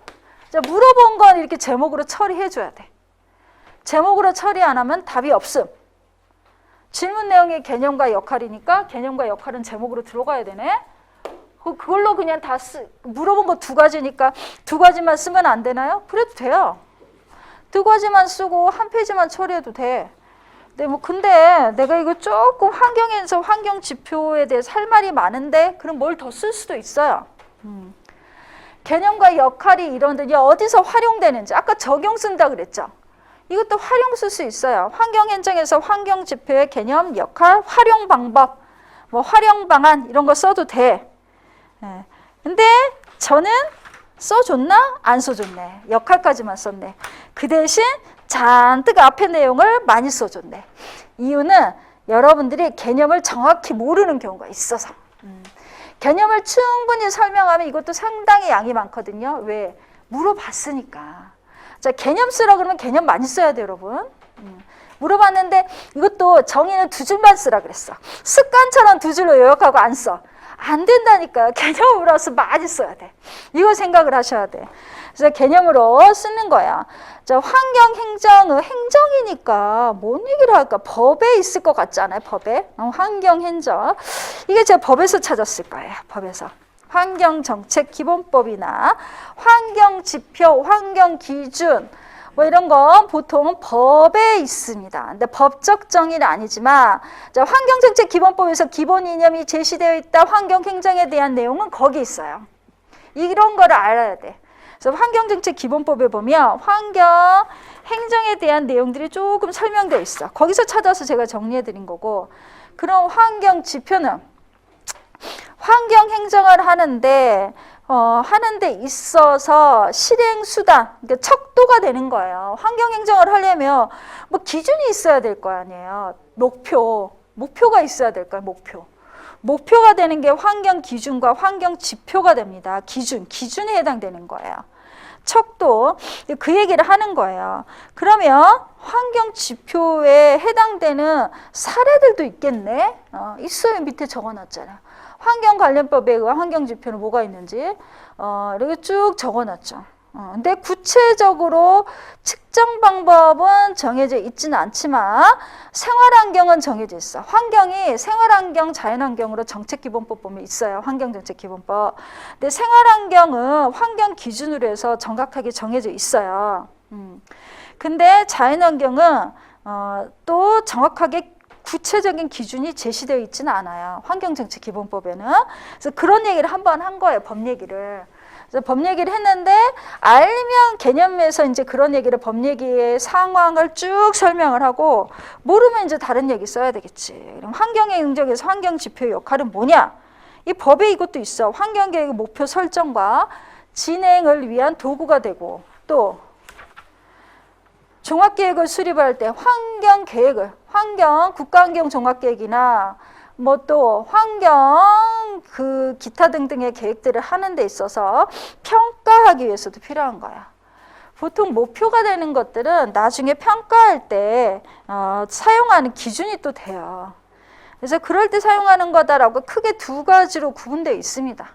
자, 물어본 건 이렇게 제목으로 처리해 줘야 돼. 제목으로 처리 안 하면 답이 없음. 질문 내용의 개념과 역할이니까 개념과 역할은 제목으로 들어가야 되네. 그걸로 그냥 다 물어본 거 두 가지니까 두 가지만 쓰면 안 되나요? 그래도 돼요. 두 가지만 쓰고 한 페이지만 처리해도 돼. 근데 내가 이거 조금 환경에서 환경 지표에 대해서 할 말이 많은데 그럼 뭘 더 쓸 수도 있어요. 개념과 역할이 이런데 어디서 활용되는지 아까 적용 쓴다 그랬죠. 이것도 활용 쓸 수 있어요. 환경 행정에서 환경 지표의 개념, 역할, 활용 방법, 뭐 활용 방안 이런 거 써도 돼. 근데 저는 써줬나? 안 써줬네. 역할까지만 썼네. 그 대신 잔뜩 앞에 내용을 많이 써줬네. 이유는 여러분들이 개념을 정확히 모르는 경우가 있어서. 개념을 충분히 설명하면 이것도 상당히 양이 많거든요. 왜? 물어봤으니까. 자, 개념 쓰라 그러면 개념 많이 써야 돼요, 여러분. 물어봤는데 이것도 정의는 두 줄만 쓰라 그랬어. 습관처럼 두 줄로 요약하고 안 써. 안 된다니까요. 개념으로서 많이 써야 돼. 이거 생각을 하셔야 돼. 그래서 개념으로 쓰는 거야. 자, 환경행정은 행정이니까 뭔 얘기를 할까? 법에 있을 것 같지 않아요? 법에. 환경행정. 이게 제가 법에서 찾았을 거예요. 법에서. 환경정책기본법이나 환경지표, 환경기준 뭐 이런 건 보통 법에 있습니다. 근데 법적 정의는 아니지만 환경정책기본법에서 기본 이념이 제시되어 있다. 환경행정에 대한 내용은 거기 있어요. 이런 거를 알아야 돼. 그래서 환경정책기본법에 보면 환경행정에 대한 내용들이 조금 설명되어 있어. 거기서 찾아서 제가 정리해드린 거고, 그럼 환경지표는 환경행정을 하는데 있어서 실행수단, 그러니까 척도가 되는 거예요. 환경행정을 하려면 뭐 기준이 있어야 될 거 아니에요. 목표가 있어야 될 거예요. 목표가 되는 게 환경기준과 환경지표가 됩니다. 기준에 해당되는 거예요. 척도, 그 얘기를 하는 거예요. 그러면 환경지표에 해당되는 사례들도 있겠네? 있어요. 밑에 적어놨잖아. 환경관련법에 의한 환경지표는 뭐가 있는지 이렇게 쭉 적어놨죠. 근데 구체적으로 측정 방법은 정해져 있지는 않지만 생활환경은 정해져 있어. 환경이 생활환경, 자연환경으로 정책기본법 보면 있어요. 환경정책기본법. 근데 생활환경은 환경 기준으로 해서 정확하게 정해져 있어요. 근데 자연환경은 또 정확하게 구체적인 기준이 제시되어 있지는 않아요. 환경정책기본법에는. 그래서 그런 얘기를 한번 한 거예요. 법 얘기를. 그래서 법 얘기를 했는데 알면 개념에서 이제 그런 얘기를 법 얘기의 상황을 쭉 설명을 하고 모르면 이제 다른 얘기 써야 되겠지. 그럼 환경의 응적에서 환경지표의 역할은 뭐냐? 이 법에 이것도 있어. 환경계획의 목표 설정과 진행을 위한 도구가 되고 또 종합계획을 수립할 때 환경계획을 국가환경 종합계획이나 뭐 또 환경 기타 등등의 계획들을 하는 데 있어서 평가하기 위해서도 필요한 거야. 보통 목표가 되는 것들은 나중에 평가할 때 사용하는 기준이 또 돼요. 그래서 그럴 때 사용하는 거다라고 크게 두 가지로 구분되어 있습니다.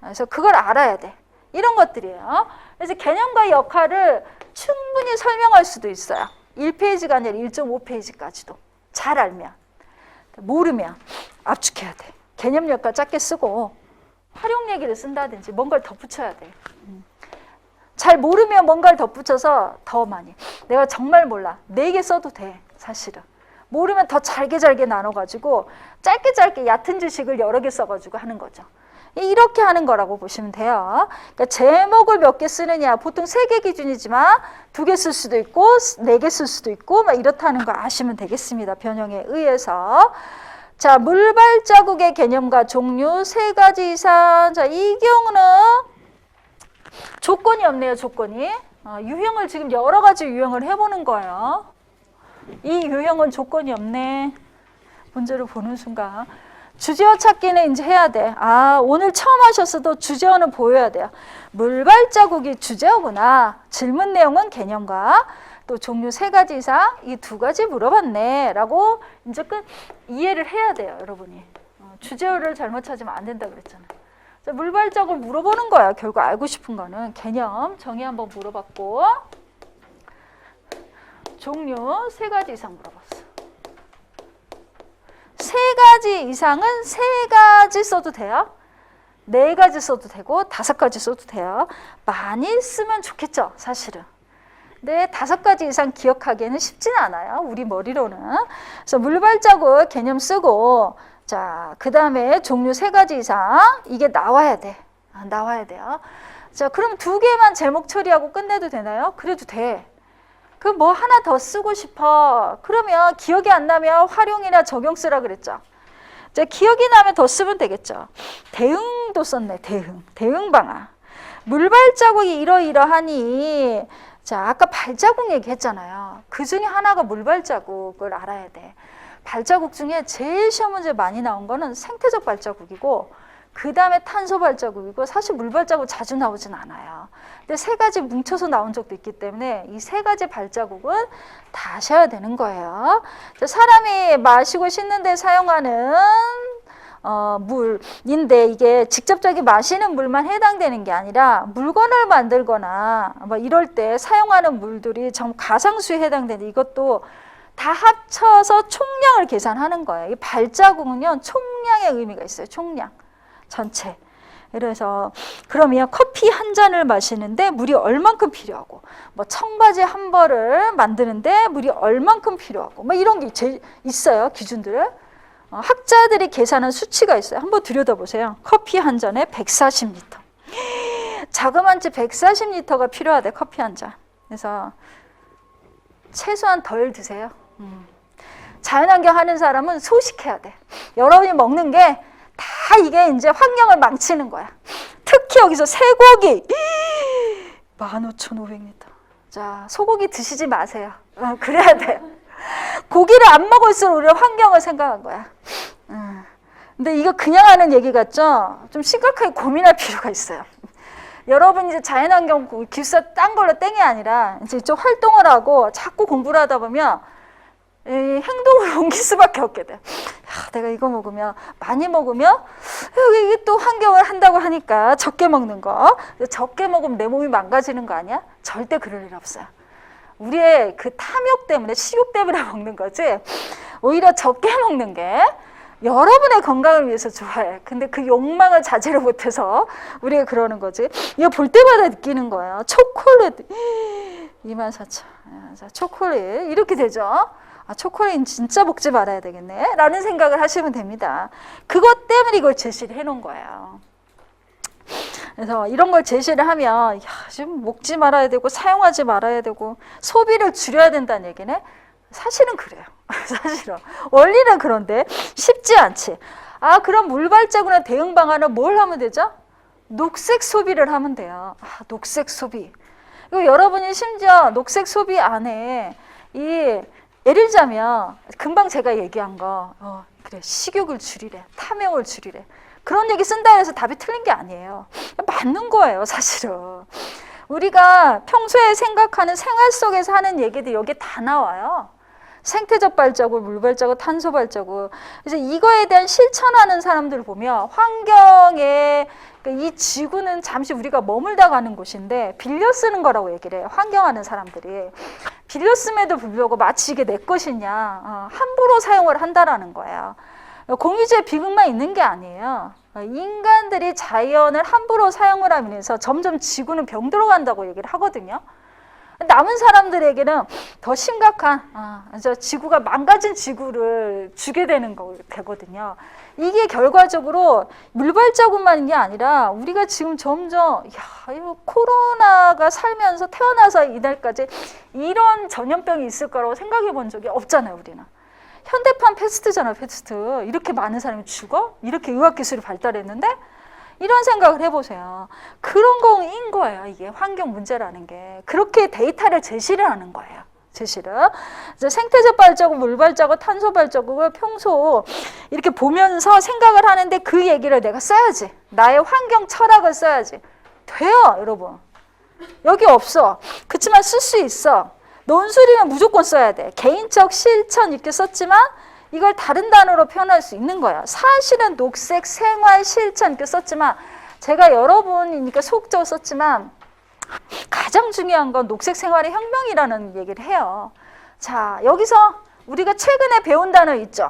그래서 그걸 알아야 돼. 이런 것들이에요. 그래서 개념과 역할을 충분히 설명할 수도 있어요. 1페이지가 아니라 1.5페이지까지도. 잘 알면. 모르면 압축해야 돼. 개념 역할 짧게 쓰고 활용 얘기를 쓴다든지 뭔가를 덧붙여야 돼. 잘 모르면 뭔가를 덧붙여서 더 많이. 내가 정말 몰라. 4개 써도 돼. 사실은. 모르면 더 잘게 나눠가지고 짧게 얕은 지식을 여러 개 써가지고 하는 거죠. 이렇게 하는 거라고 보시면 돼요. 그러니까 제목을 몇 개 쓰느냐. 보통 3개 기준이지만 2개 쓸 수도 있고 4개 쓸 수도 있고 막 이렇다는 거 아시면 되겠습니다. 변형에 의해서. 자, 물발자국의 개념과 종류 3가지 이상. 자, 이 경우는 조건이 없네요. 조건이. 유형을 지금 여러 가지 유형을 해보는 거예요. 이 유형은 조건이 없네. 문제를 보는 순간. 주제어 찾기는 이제 해야 돼. 오늘 처음 하셨어도 주제어는 보여야 돼요. 물발자국이 주제어구나. 질문 내용은 개념과 또 종류 3가지 이상 이 2가지 물어봤네 라고 이제 이해를 해야 돼요. 여러분이. 주제어를 잘못 찾으면 안 된다 그랬잖아요. 물발자국 물어보는 거야. 결국 알고 싶은 거는 개념 정의 한번 물어봤고 종류 3가지 이상 물어봤어. 3가지 이상은 3가지 써도 돼요. 4가지 써도 되고 5가지 써도 돼요. 많이 쓰면 좋겠죠, 사실은. 근데 5가지 이상 기억하기에는 쉽지는 않아요, 우리 머리로는. 그래서 물발자국 개념 쓰고, 자, 그 다음에 종류 3가지 이상 이게 나와야 돼. 나와야 돼요. 자, 그럼 2개만 제목 처리하고 끝내도 되나요? 그래도 돼. 그럼 뭐 하나 더 쓰고 싶어. 그러면 기억이 안 나면 활용이나 적용 쓰라 그랬죠. 이제 기억이 나면 더 쓰면 되겠죠. 대응도 썼네. 대응 방안. 물발자국이 이러이러하니 자, 아까 발자국 얘기했잖아요. 그 중에 하나가 물발자국을 알아야 돼. 발자국 중에 제일 시험 문제 많이 나온 거는 생태적 발자국이고 그 다음에 탄소 발자국이고 사실 물발자국 자주 나오진 않아요. 근데 3가지 뭉쳐서 나온 적도 있기 때문에 이 3가지 발자국은 다 아셔야 되는 거예요. 사람이 마시고 씻는 데 사용하는 물인데 이게 직접적인 마시는 물만 해당되는 게 아니라 물건을 만들거나 뭐 이럴 때 사용하는 물들이 전 가상수에 해당되는 이것도 다 합쳐서 총량을 계산하는 거예요. 이 발자국은요 총량의 의미가 있어요. 총량 전체. 그래서 그러면 커피 한 잔을 마시는데 물이 얼만큼 필요하고 뭐 청바지 한 벌을 만드는데 물이 얼만큼 필요하고 뭐 이런 게 있어요. 기준들. 학자들이 계산한 수치가 있어요. 한번 들여다보세요. 커피 한 잔에 140L. 자그만치 140L가 필요하대. 커피 한 잔. 그래서 최소한 덜 드세요. 자연환경 하는 사람은 소식해야 돼. 여러분이 먹는 게 다 이게 이제 환경을 망치는 거야. 특히 여기서 쇠고기 15,500L. 자, 소고기 드시지 마세요. 그래야 돼요. 고기를 안 먹을수록 우리가 환경을 생각한 거야. 근데 이거 그냥 하는 얘기 같죠? 좀 심각하게 고민할 필요가 있어요. 여러분 이제 자연환경 기숙사 딴 걸로 땡이 아니라 이제 이쪽 활동을 하고 자꾸 공부를 하다 보면 이 행동을 옮길 수밖에 없게 돼. 내가 이거 먹으면 많이 먹으면 이게 또 환경을 한다고 하니까 적게 먹는 거. 적게 먹으면 내 몸이 망가지는 거 아니야? 절대 그럴 일 없어요. 우리의 그 탐욕 때문에 식욕 때문에 먹는 거지. 오히려 적게 먹는 게 여러분의 건강을 위해서 좋아해. 근데 그 욕망을 자제를 못해서 우리가 그러는 거지. 이거 볼 때마다 느끼는 거예요. 초콜릿 24,000원. 초콜릿 이렇게 되죠. 초콜릿 진짜 먹지 말아야 되겠네 라는 생각을 하시면 됩니다. 그것 때문에 이걸 제시를 해놓은 거예요. 그래서 이런 걸 제시를 하면 지금 먹지 말아야 되고 사용하지 말아야 되고 소비를 줄여야 된다는 얘기네. 사실은 그래요. 사실은 원리는 그런데 쉽지 않지. 그럼 물발자국이나 대응 방안은 뭘 하면 되죠? 녹색 소비를 하면 돼요. 녹색 소비. 이거 여러분이 심지어 녹색 소비 안에 예를 들자면 금방 제가 얘기한 거 그래 식욕을 줄이래, 탐욕을 줄이래. 그런 얘기 쓴다 해서 답이 틀린 게 아니에요. 맞는 거예요, 사실은. 우리가 평소에 생각하는 생활 속에서 하는 얘기들 여기에 다 나와요. 생태적 발자국, 물발자국, 탄소 발자국. 그래서 이거에 대한 실천하는 사람들을 보면 환경에 이 지구는 잠시 우리가 머물다 가는 곳인데 빌려 쓰는 거라고 얘기를 해요. 환경하는 사람들이. 빌려 씀에도 불구하고 마치 이게 내 것이냐 함부로 사용을 한다라는 거예요. 공유주의 비극만 있는 게 아니에요. 인간들이 자연을 함부로 사용을 하면서 점점 지구는 병들어 간다고 얘기를 하거든요. 남은 사람들에게는 더 심각한 지구가 망가진 지구를 주게 되는 되거든요. 이게 결과적으로 물발자국만이 아니라 우리가 지금 점점 이거 코로나가 살면서 태어나서 이날까지 이런 전염병이 있을 거라고 생각해 본 적이 없잖아요. 우리는. 현대판 패스트잖아. 패스트. 이렇게 많은 사람이 죽어? 이렇게 의학기술이 발달했는데 이런 생각을 해보세요. 그런 거인 거예요. 이게 환경 문제라는 게. 그렇게 데이터를 제시를 하는 거예요. 제시를. 생태적 발자국, 물 발자국, 탄소 발자국을 평소 이렇게 보면서 생각을 하는데 그 얘기를 내가 써야지. 나의 환경 철학을 써야지. 돼요, 여러분. 여기 없어. 그렇지만 쓸 수 있어. 논술이면 무조건 써야 돼. 개인적 실천 이렇게 썼지만 이걸 다른 단어로 표현할 수 있는 거야. 사실은 녹색 생활 실천 이렇게 썼지만 제가 여러분이니까 소극적으로 썼지만 가장 중요한 건 녹색 생활의 혁명이라는 얘기를 해요. 자, 여기서 우리가 최근에 배운 단어 있죠?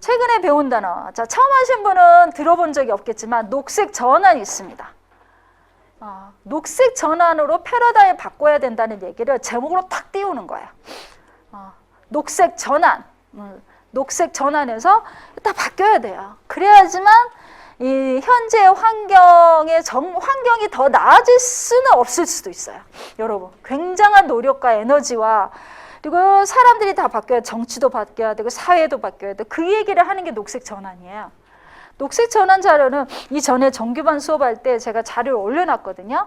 최근에 배운 단어. 자, 처음 하신 분은 들어본 적이 없겠지만 녹색 전환이 있습니다. 녹색 전환으로 패러다임을 바꿔야 된다는 얘기를 제목으로 탁 띄우는 거야. 녹색 전환. 녹색 전환해서 다 바뀌어야 돼요. 그래야지만 이 현재 환경이 더 나아질 수는 없을 수도 있어요. 여러분, 굉장한 노력과 에너지와 그리고 사람들이 다 바뀌어야 정치도 바뀌어야 되고 사회도 바뀌어야 되고 그 얘기를 하는 게 녹색 전환이에요. 녹색 전환 자료는 이전에 정규반 수업할 때 제가 자료를 올려놨거든요.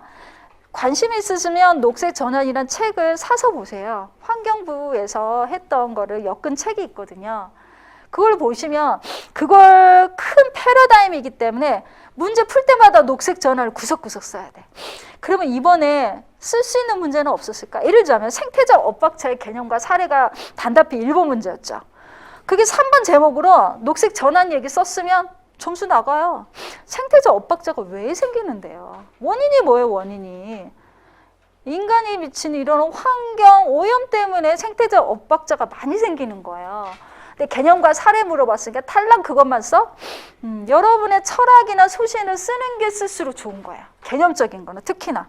관심 있으시면 녹색 전환이란 책을 사서 보세요. 환경부에서 했던 거를 엮은 책이 있거든요. 그걸 보시면 그걸 큰 패러다임이기 때문에 문제 풀 때마다 녹색 전환을 구석구석 써야 돼. 그러면 이번에 쓸 수 있는 문제는 없었을까? 예를 들자면 생태적 엇박자의 개념과 사례가 단답히 1번 문제였죠. 그게 3번 제목으로 녹색 전환 얘기 썼으면 점수 나가요. 생태적 엇박자가 왜 생기는데요? 원인이 뭐예요, 원인이? 인간이 미치는 이런 환경 오염 때문에 생태적 엇박자가 많이 생기는 거예요. 근데 개념과 사례 물어봤으니까 탈락 그것만 써? 여러분의 철학이나 소신을 쓰는 게 쓸수록 좋은 거예요. 개념적인 거는 특히나.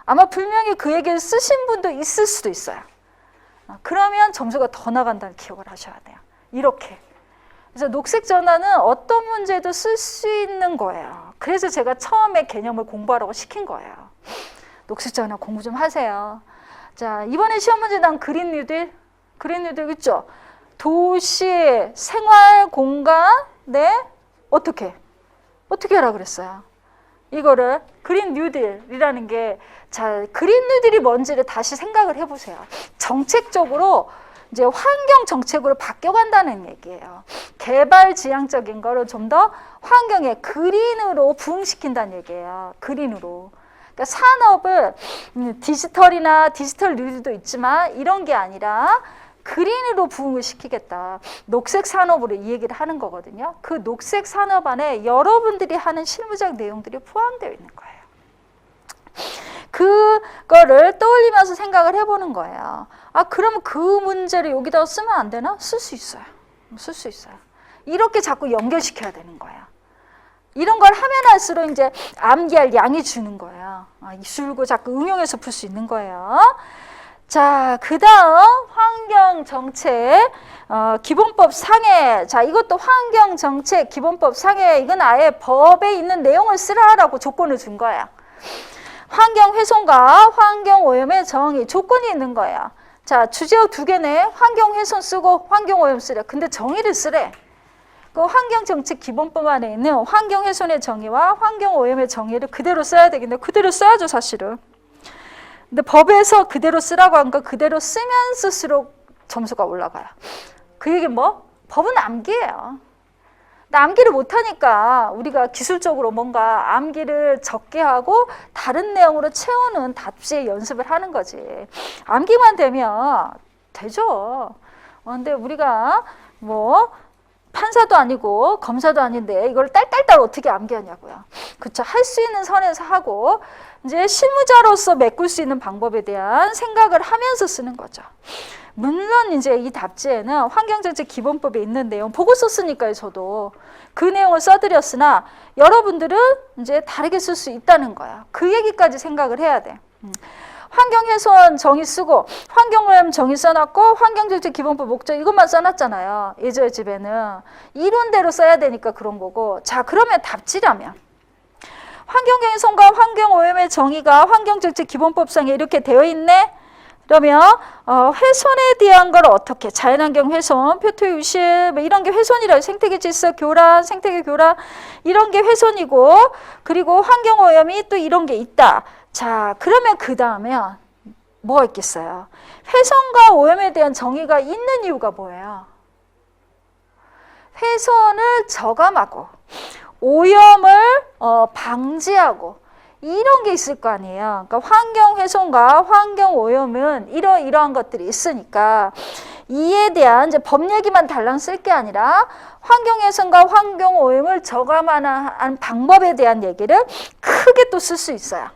아마 분명히 그 얘기를 쓰신 분도 있을 수도 있어요. 그러면 점수가 더 나간다는 기억을 하셔야 돼요. 이렇게. 그래서 녹색 전환은 어떤 문제도 쓸 수 있는 거예요. 그래서 제가 처음에 개념을 공부하라고 시킨 거예요. 녹색 전환 공부 좀 하세요. 자, 이번에 시험 문제 나온 그린 뉴딜. 그린 뉴딜 있죠? 도시, 생활, 공간, 네? 어떻게 하라 그랬어요? 이거를 그린 뉴딜이라는 게, 자, 그린 뉴딜이 뭔지를 다시 생각을 해보세요. 정책적으로 이제 환경 정책으로 바뀌어간다는 얘기예요. 개발 지향적인 거를 좀 더 환경에 그린으로 부응시킨다는 얘기예요. 그린으로. 그러니까 산업을 디지털이나 디지털 뉴딜도 있지만 이런 게 아니라 그린으로 부응을 시키겠다. 녹색 산업으로 이 얘기를 하는 거거든요. 그 녹색 산업 안에 여러분들이 하는 실무적 내용들이 포함되어 있는 거예요. 그거를 떠올리면서 생각을 해보는 거예요. 아, 그러면 그 문제를 여기다 쓰면 안 되나? 쓸 수 있어요. 쓸 수 있어요. 이렇게 자꾸 연결시켜야 되는 거예요. 이런 걸 하면 할수록 이제 암기할 양이 주는 거예요. 줄고 자꾸 응용해서 풀 수 있는 거예요. 자, 그 다음 환경정책 기본법 상해. 자, 이것도 환경정책 기본법 상해. 이건 아예 법에 있는 내용을 쓰라라고 조건을 준 거예요. 환경훼손과 환경오염의 정의 조건이 있는 거예요. 자, 주제어 2개네. 환경훼손 쓰고 환경오염 쓰래. 근데 정의를 쓰래. 그 환경정책 기본법 안에 있는 환경훼손의 정의와 환경오염의 정의를 그대로 써야 되겠네. 그대로 써야죠, 사실은. 근데 법에서 그대로 쓰라고 한 거 그대로 쓰면 쓸수록 점수가 올라가요. 그 얘기는 뭐? 법은 암기예요. 근데 암기를 못하니까 우리가 기술적으로 뭔가 암기를 적게 하고 다른 내용으로 채우는 답지의 연습을 하는 거지. 암기만 되면 되죠. 근데 우리가 뭐 판사도 아니고 검사도 아닌데 이걸 딸딸딸 어떻게 암기하냐고요. 그렇죠. 할 수 있는 선에서 하고 이제 실무자로서 메꿀 수 있는 방법에 대한 생각을 하면서 쓰는 거죠. 물론 이제 이 답지에는 환경정책 기본법에 있는 내용 보고 썼으니까요. 저도 그 내용을 써드렸으나 여러분들은 이제 다르게 쓸 수 있다는 거야. 그 얘기까지 생각을 해야 돼. 환경훼손 정의 쓰고 환경오염 정의 써놨고 환경정책 기본법 목적 이것만 써놨잖아요. 예저의 집에는 이론대로 써야 되니까 그런 거고. 자, 그러면 답지라면 환경훼손과 환경오염의 정의가 환경정책 기본법상에 이렇게 되어 있네. 그러면 훼손에 대한 걸 어떻게 자연환경 훼손, 표토유실 뭐 이런 게 훼손이라 생태계 질서 교란, 생태계 교란 이런 게 훼손이고 그리고 환경오염이 또 이런 게 있다. 자, 그러면 그 다음에 뭐가 있겠어요? 훼손과 오염에 대한 정의가 있는 이유가 뭐예요? 훼손을 저감하고 오염을 방지하고 이런 게 있을 거 아니에요. 그러니까 환경훼손과 환경오염은 이러한 것들이 있으니까 이에 대한 이제 법 얘기만 달랑 쓸 게 아니라 환경훼손과 환경오염을 저감하는 방법에 대한 얘기를 크게 또 쓸 수 있어요.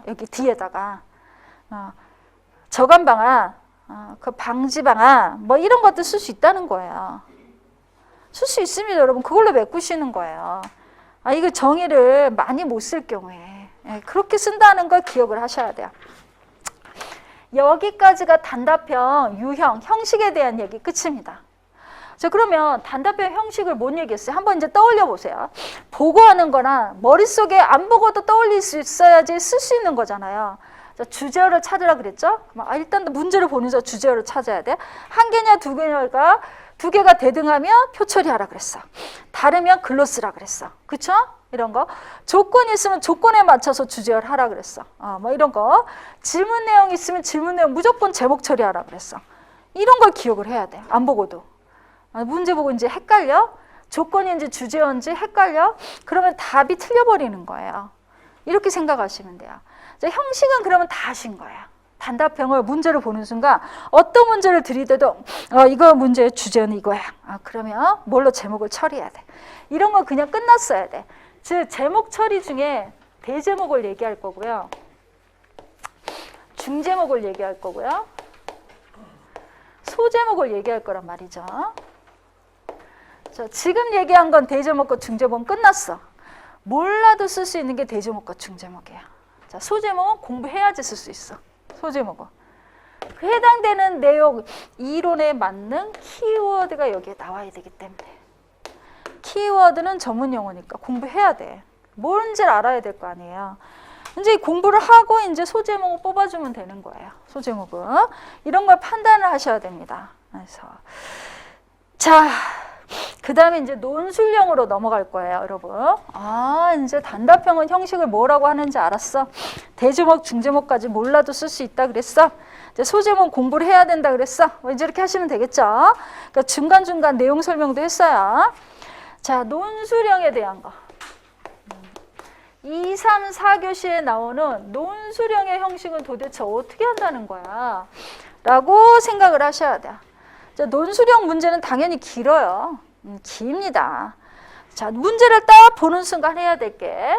여기 뒤에다가 저감 방안, 그 방지 방안 뭐 이런 것들 쓸 수 있다는 거예요. 쓸 수 있습니다, 여러분. 그걸로 메꾸시는 거예요. 이거 정의를 많이 못 쓸 경우에 그렇게 쓴다는 걸 기억을 하셔야 돼요. 여기까지가 단답형, 유형, 형식에 대한 얘기 끝입니다. 자, 그러면 단답형 형식을 못 얘기했어요. 한번 이제 떠올려 보세요. 보고 하는 거나 머릿속에 안 보고도 떠올릴 수 있어야지 쓸 수 있는 거잖아요. 자, 주제어를 찾으라 그랬죠? 일단 문제를 보면서 주제어를 찾아야 돼. 한 개냐 두 개냐가 두 개가 대등하면 표 처리하라 그랬어. 다르면 글로 쓰라 그랬어. 그쵸? 이런 거. 조건이 있으면 조건에 맞춰서 주제어를 하라 그랬어. 뭐 이런 거. 질문 내용이 있으면 질문 내용 무조건 제목 처리하라 그랬어. 이런 걸 기억을 해야 돼. 안 보고도. 문제 보고 이제 헷갈려? 조건인지 주제어인지 헷갈려? 그러면 답이 틀려버리는 거예요. 이렇게 생각하시면 돼요. 자, 형식은 그러면 다 하신 거예요. 단답형을 문제로 보는 순간 어떤 문제를 들이대도 이거 문제의 주제는 이거야. 그러면 뭘로 제목을 처리해야 돼. 이런 거 그냥 끝났어야 돼. 즉 제목 처리 중에 대제목을 얘기할 거고요. 중제목을 얘기할 거고요. 소제목을 얘기할 거란 말이죠. 자, 지금 얘기한 건 대제목과 중제목 끝났어. 몰라도 쓸 수 있는 게 대제목과 중제목이야. 자, 소제목은 공부해야지 쓸 수 있어. 소제목은. 그 해당되는 내용, 이론에 맞는 키워드가 여기에 나와야 되기 때문에. 키워드는 전문 용어니까 공부해야 돼. 뭔지를 알아야 될 거 아니에요. 이제 공부를 하고 이제 소제목을 뽑아주면 되는 거예요. 소제목은. 이런 걸 판단을 하셔야 됩니다. 그래서. 자. 그 다음에 이제 논술형으로 넘어갈 거예요, 여러분. 이제 단답형은 형식을 뭐라고 하는지 알았어? 대제목, 중제목까지 몰라도 쓸 수 있다 그랬어? 이제 소제목 공부를 해야 된다 그랬어? 이제 이렇게 하시면 되겠죠? 그러니까 중간중간 내용 설명도 했어요. 자, 논술형에 대한 거. 2, 3, 4교시에 나오는 논술형의 형식은 도대체 어떻게 한다는 거야? 라고 생각을 하셔야 돼요. 자, 논술형 문제는 당연히 길어요. 깁니다. 자, 문제를 딱 보는 순간 해야 될 게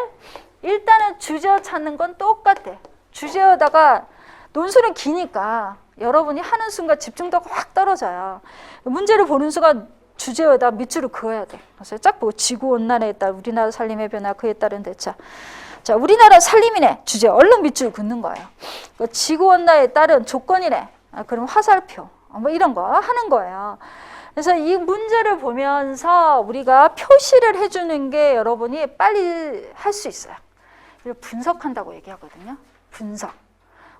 일단은 주제어 찾는 건 똑같아. 주제어다가 논술은 기니까 여러분이 하는 순간 집중도가 확 떨어져요. 문제를 보는 순간 주제어에다 밑줄을 그어야 돼. 그래서 쫙 보고 지구온난화에 따른 우리나라 삶의 변화 그에 따른 대처. 자, 우리나라 살림이네. 주제 얼른 밑줄 긋는 거예요. 지구온난화에 따른 조건이네. 그럼 화살표. 뭐 이런 거 하는 거예요. 그래서 이 문제를 보면서 우리가 표시를 해주는 게 여러분이 빨리 할 수 있어요. 이걸 분석한다고 얘기하거든요. 분석.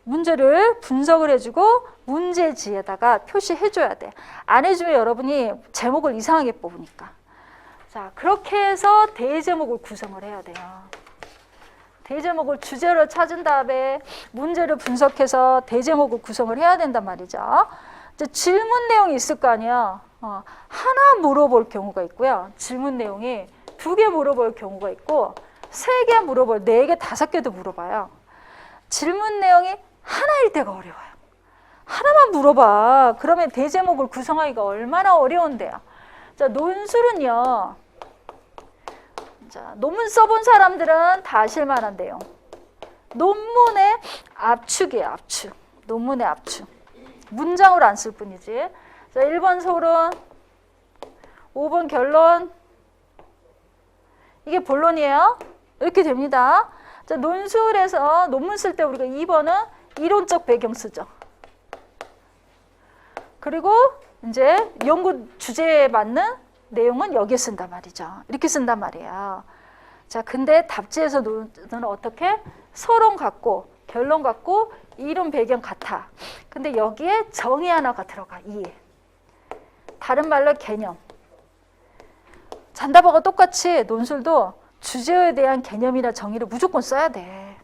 문제를 분석을 해주고 문제지에다가 표시해줘야 돼. 안 해주면 여러분이 제목을 이상하게 뽑으니까. 자, 그렇게 해서 대제목을 구성을 해야 돼요. 대제목을 주제로 찾은 다음에 문제를 분석해서 대제목을 구성을 해야 된단 말이죠. 이제 질문 내용이 있을 거 아니야. 하나 물어볼 경우가 있고요. 질문 내용이 2개 물어볼 경우가 있고 3개 물어볼, 4개, 5개도 물어봐요. 질문 내용이 하나일 때가 어려워요. 하나만 물어봐. 그러면 대제목을 구성하기가 얼마나 어려운데요. 자, 논술은요. 자, 논문 써본 사람들은 다 아실 만한 내용. 논문의 압축이에요. 압축. 논문의 압축. 문장으로 안 쓸 뿐이지. 자, 1번 서론, 5번 결론. 이게 본론이에요. 이렇게 됩니다. 자, 논술에서 논문 쓸 때 우리가 2번은 이론적 배경 쓰죠. 그리고 이제 연구 주제에 맞는 내용은 여기에 쓴단 말이죠. 이렇게 쓴단 말이에요. 자, 근데 답지에서는 어떻게? 서론 같고 결론 같고 이론 배경 같아. 근데 여기에 정의 하나가 들어가. 이해. 다른 말로 개념. 잔답하고 똑같이 논술도 주제에 대한 개념이나 정의를 무조건 써야 돼.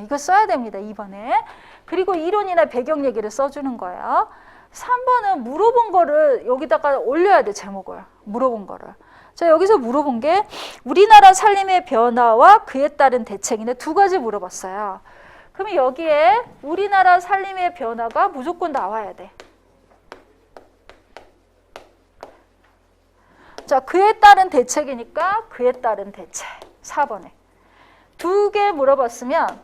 이거 써야 됩니다. 2번에. 그리고 이론이나 배경 얘기를 써주는 거예요. 3번은 물어본 거를 여기다가 올려야 돼. 제목을. 물어본 거를. 자, 여기서 물어본 게 우리나라 살림의 변화와 그에 따른 대책인데 2가지 물어봤어요. 그러면 여기에 우리나라 살림의 변화가 무조건 나와야 돼. 자, 그에 따른 대책이니까 그에 따른 대책. 4번에. 2개 물어봤으면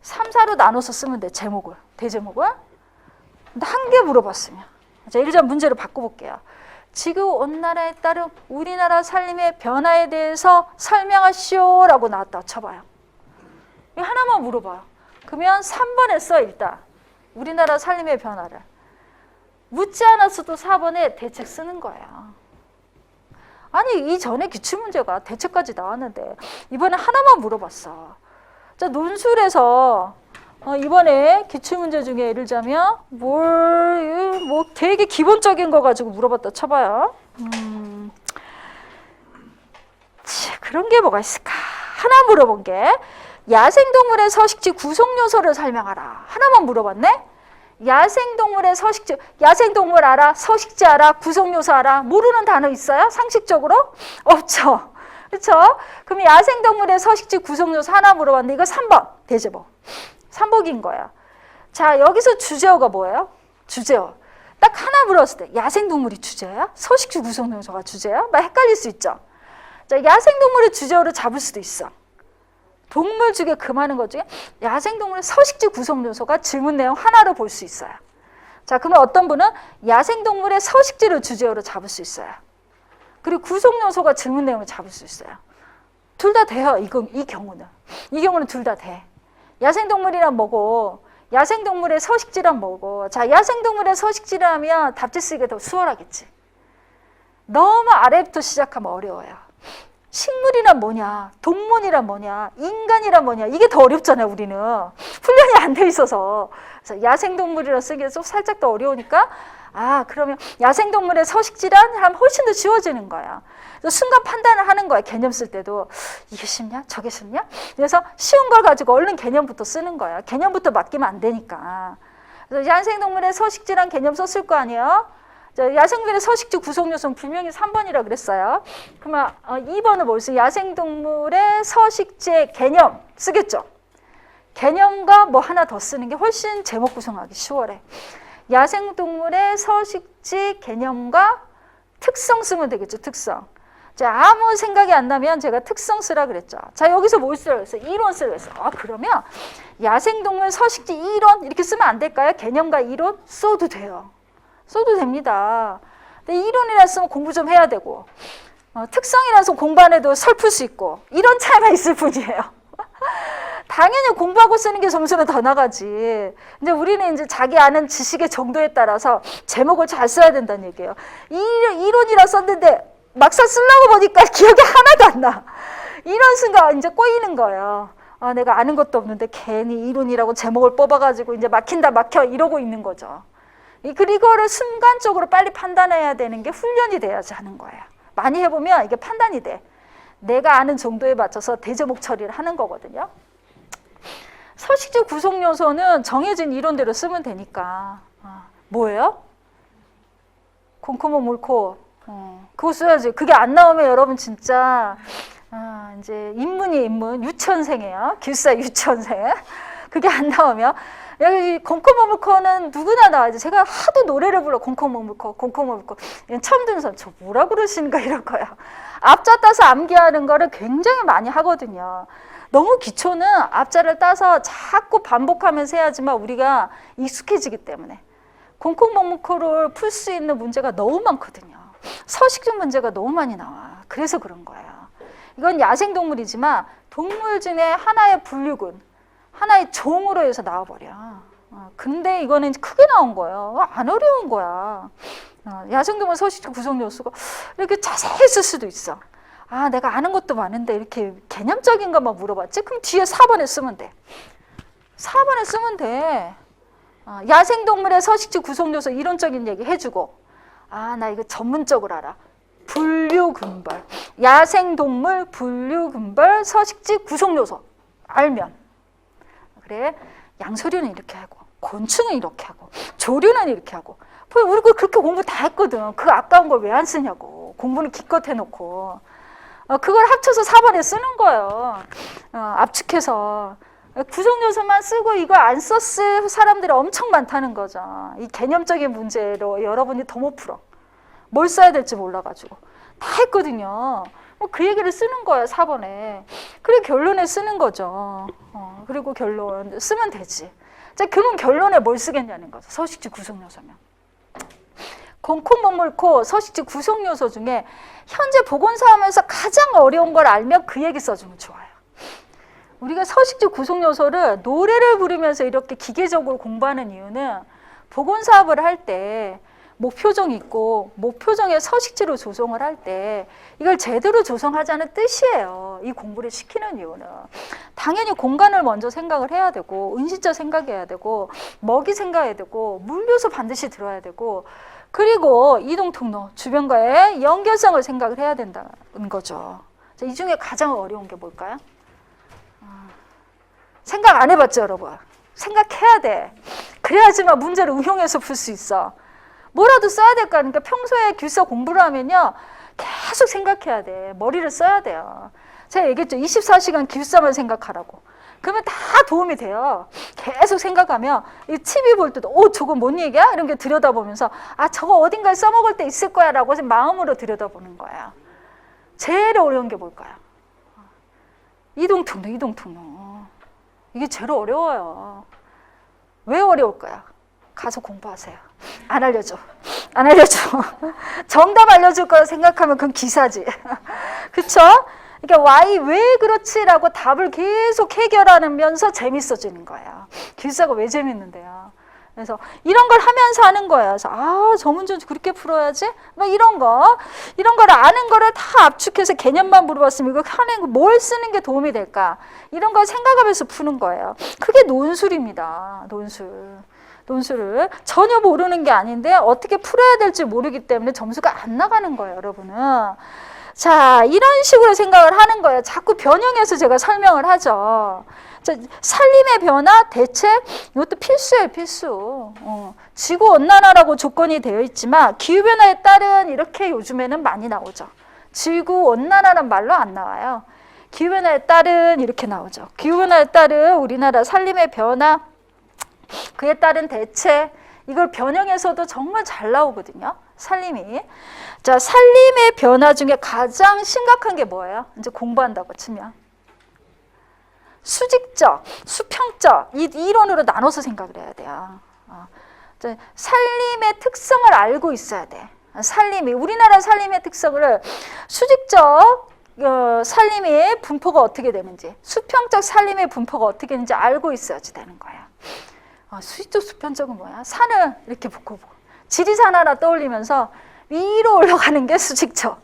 3, 4로 나눠서 쓰면 돼. 제목을. 대제목을. 근데 1개 물어봤으면. 자, 일단 문제를 바꿔볼게요. 지구온난화에 따른 우리나라 살림의 변화에 대해서 설명하시오 라고 나왔다 쳐봐요. 이 하나만 물어봐요. 그러면 3번에 써 일단. 우리나라 살림의 변화를. 묻지 않았어도 4번에 대책 쓰는 거예요. 아니, 이전에 기출문제가 대책까지 나왔는데 이번에 하나만 물어봤어. 자, 논술에서 이번에 기출문제 중에 예를 들자면 뭐 되게 기본적인 거 가지고 물어봤다 쳐봐요. 그런 게 뭐가 있을까? 하나 물어본 게 야생동물의 서식지 구성요소를 설명하라. 하나만 물어봤네? 야생동물의 서식지, 야생동물 알아? 서식지 알아? 구성요소 알아? 모르는 단어 있어요? 상식적으로? 없죠. 그렇죠? 그럼 야생동물의 서식지 구성요소 하나 물어봤는데 이거 3번 대제목. 3번인 거야. 자, 여기서 주제어가 뭐예요? 주제어. 딱 하나 물었을 때 야생동물이 주제야? 서식지 구성요소가 주제야? 막 헷갈릴 수 있죠. 자, 야생동물의 주제어를 잡을 수도 있어. 동물 중에 그 많은 것 중에 야생동물의 서식지 구성요소가 질문 내용 하나로 볼 수 있어요. 자, 그러면 어떤 분은 야생동물의 서식지를 주제어로 잡을 수 있어요. 그리고 구성요소가 질문 내용을 잡을 수 있어요. 둘 다 돼요. 이 경우는. 이 경우는 둘 다 돼. 야생동물이란 뭐고 야생동물의 서식지란 뭐고. 자, 야생동물의 서식지라면 답지 쓰기가 더 수월하겠지. 너무 아래부터 시작하면 어려워요. 식물이란 뭐냐, 동물이란 뭐냐, 인간이란 뭐냐, 이게 더 어렵잖아요. 우리는 훈련이 안 돼 있어서. 그래서 야생동물이라 쓰기가 좀 살짝 더 어려우니까 그러면 야생동물의 서식지란 하면 훨씬 더 쉬워지는 거야. 그래서 순간 판단을 하는 거야. 개념 쓸 때도 이게 쉽냐 저게 쉽냐. 그래서 쉬운 걸 가지고 얼른 개념부터 쓰는 거야. 개념부터 맡기면 안 되니까. 그래서 야생동물의 서식지란 개념 썼을 거 아니에요. 야생동물의 서식지 구성요소는 분명히 3번이라 그랬어요. 그러면 2번은 뭘 쓰? 야생동물의 서식지의 개념 쓰겠죠. 개념과 뭐 하나 더 쓰는 게 훨씬 제목 구성하기 수월해. 야생동물의 서식지 개념과 특성 쓰면 되겠죠. 특성. 자, 아무 생각이 안 나면 제가 특성 쓰라 그랬죠. 자, 여기서 뭘 쓰라고 했어요? 이론 쓰라고 했어요. 그러면 야생동물 서식지 이론 이렇게 쓰면 안 될까요? 개념과 이론 써도 돼요. 써도 됩니다. 근데 이론이라 쓰면 공부 좀 해야 되고 특성이라서 공부 안 해도 설풀 수 있고 이런 차이가 있을 뿐이에요. 당연히 공부하고 쓰는 게 점수는 더 나가지. 근데 우리는 이제 자기 아는 지식의 정도에 따라서 제목을 잘 써야 된다는 얘기예요. 이론이라 썼는데 막상 쓰려고 보니까 기억이 하나도 안 나. 이런 순간 이제 꼬이는 거예요. 내가 아는 것도 없는데 괜히 이론이라고 제목을 뽑아가지고 이제 막힌다 막혀 이러고 있는 거죠. 그리고를 순간적으로 빨리 판단해야 되는 게 훈련이 돼야지 하는 거예요. 많이 해보면 이게 판단이 돼. 내가 아는 정도에 맞춰서 대제목 처리를 하는 거거든요. 서식지 구성 요소는 정해진 이론대로 쓰면 되니까. 뭐예요? 콩코모 물코. 그거 써야지. 그게 안 나오면 여러분 진짜 이제 인문 유치원생이에요. 기숙사 유치원생. 그게 안 나오면 여기 콩코모 물코는 누구나 나와야지. 제가 하도 노래를 불러. 콩코모 물코. 처음 듣는 사람 저 뭐라 그러시는가 이럴 거야. 앞자 따서 암기하는 거를 굉장히 많이 하거든요. 너무 기초는 앞자를 따서 자꾸 반복하면서 해야지만 우리가 익숙해지기 때문에 콩콩목목코를 풀 수 있는 문제가 너무 많거든요. 서식지 문제가 너무 많이 나와. 그래서 그런 거예요. 이건 야생동물이지만 동물 중에 하나의 분류군, 하나의 종으로 해서 나와버려. 근데 이거는 크게 나온 거예요. 안 어려운 거야. 야생동물 서식지 구성 요소가 이렇게 자세히 쓸 수도 있어. 내가 아는 것도 많은데 이렇게 개념적인 것만 물어봤지? 그럼 뒤에 4번에 쓰면 돼. 4번에 쓰면 돼. 야생동물의 서식지 구성요소 이론적인 얘기 해주고 나 이거 전문적으로 알아. 분류근벌. 야생동물 분류근벌 서식지 구성요소 알면 그래. 양서류는 이렇게 하고 곤충은 이렇게 하고 조류는 이렇게 하고 우리 그렇게 공부 다 했거든. 그 아까운 걸 왜 안 쓰냐고. 공부는 기껏 해놓고 그걸 합쳐서 4번에 쓰는 거예요. 압축해서. 구성요소만 쓰고 이거 안 썼을 사람들이 엄청 많다는 거죠. 이 개념적인 문제로 여러분이 더 못 풀어. 뭘 써야 될지 몰라가지고. 다 했거든요. 그 얘기를 쓰는 거예요, 4번에. 그리고 결론에 쓰는 거죠. 그리고 결론 쓰면 되지. 자, 그럼 결론에 뭘 쓰겠냐는 거죠. 서식지 구성요소면. 콩콩목물코 서식지 구성요소 중에 현재 보건사하면서 가장 어려운 걸 알면 그 얘기 써주면 좋아요. 우리가 서식지 구성요소를 노래를 부르면서 이렇게 기계적으로 공부하는 이유는 보건사업을 할 때 목표정이 있고 목표정의 서식지로 조성을 할 때 이걸 제대로 조성하자는 뜻이에요. 이 공부를 시키는 이유는 당연히 공간을 먼저 생각을 해야 되고 은신처 생각해야 되고 먹이 생각해야 되고 물요소 반드시 들어야 되고 그리고 이동통로 주변과의 연결성을 생각을 해야 된다는 거죠. 이 중에 가장 어려운 게 뭘까요? 생각 안 해봤죠, 여러분? 생각해야 돼. 그래야지만 문제를 응용해서 풀 수 있어. 뭐라도 써야 될 거 아닙니까? 평소에 기숙사 공부를 하면요. 계속 생각해야 돼. 머리를 써야 돼요. 제가 얘기했죠. 24시간 기숙사만 생각하라고. 그러면 다 도움이 돼요. 계속 생각하면 이 TV 볼 때도 저거 뭔 얘기야? 이런 게 들여다보면서 저거 어딘가에 써먹을 때 있을 거야 라고 마음으로 들여다보는 거예요. 제일 어려운 게 뭘까요? 이동통로. 이게 제일 어려워요. 왜 어려울까요? 가서 공부하세요. 안 알려줘. 정답 알려줄 거라 생각하면 그건 기사지. 그쵸? 그러니까 why, 왜 그렇지라고 답을 계속 해결하면서 재밌어지는 거예요. 기사가 왜 재밌는데요? 그래서 이런 걸 하면서 하는 거예요. 그래서 저 문제는 그렇게 풀어야지? 막 이런 거를 아는 거를 다 압축해서 개념만 물어봤으면 이거 하는 거 뭘 쓰는 게 도움이 될까? 이런 걸 생각하면서 푸는 거예요. 그게 논술입니다. 논술을 전혀 모르는 게 아닌데 어떻게 풀어야 될지 모르기 때문에 점수가 안 나가는 거예요, 여러분은. 자, 이런 식으로 생각을 하는 거예요. 자꾸 변형해서 제가 설명을 하죠. 자, 산림의 변화, 대책, 이것도 필수예요, 필수. 지구온난화라고 조건이 되어 있지만 기후변화에 따른 이렇게 요즘에는 많이 나오죠. 지구온난화란 말로 안 나와요. 기후변화에 따른 이렇게 나오죠. 기후변화에 따른 우리나라 산림의 변화, 그에 따른 대책, 이걸 변형해서도 정말 잘 나오거든요. 산림이. 자, 산림의 변화 중에 가장 심각한 게 뭐예요? 이제 공부한다고 치면. 수직적, 수평적, 이 이론으로 나눠서 생각을 해야 돼요. 산림의 특성을 알고 있어야 돼. 우리나라 산림의 특성을 수직적 산림의 분포가 어떻게 되는지, 수평적 산림의 분포가 어떻게 되는지 알고 있어야지 되는 거예요. 수직적, 수평적은 뭐야? 산을 이렇게 보고 지리산 하나 떠올리면서 위로 올라가는 게 수직적.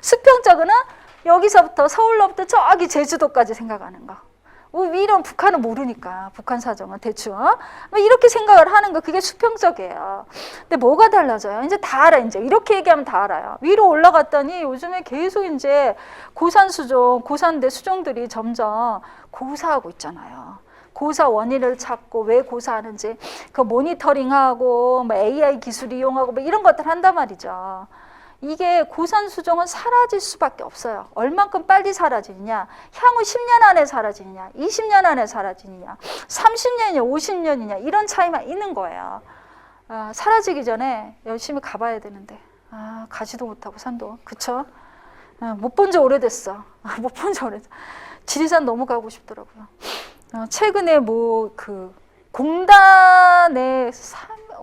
수평적은 여기서부터 서울로부터 저기 제주도까지 생각하는 거. 위로는 북한은 모르니까 북한 사정은 대충 이렇게 생각을 하는 거, 그게 수평적이에요. 근데 뭐가 달라져요? 이제 다 알아. 이제 이렇게 얘기하면 다 알아요. 위로 올라갔더니 요즘에 계속 이제 고산대 수종들이 점점 고사하고 있잖아요. 고사 원인을 찾고 왜 고사하는지 그 모니터링하고 AI 기술 이용하고 이런 것들 한단 말이죠. 이게 고산 수종은 사라질 수밖에 없어요. 얼만큼 빨리 사라지느냐, 향후 10년 안에 사라지느냐, 20년 안에 사라지느냐, 30년이냐, 50년이냐, 이런 차이만 있는 거예요. 사라지기 전에 열심히 가봐야 되는데 가지도 못하고 산도, 그쵸? 못 본 지 오래됐어. 못 본 지 오래됐어. 지리산 너무 가고 싶더라고요. 최근에 공단에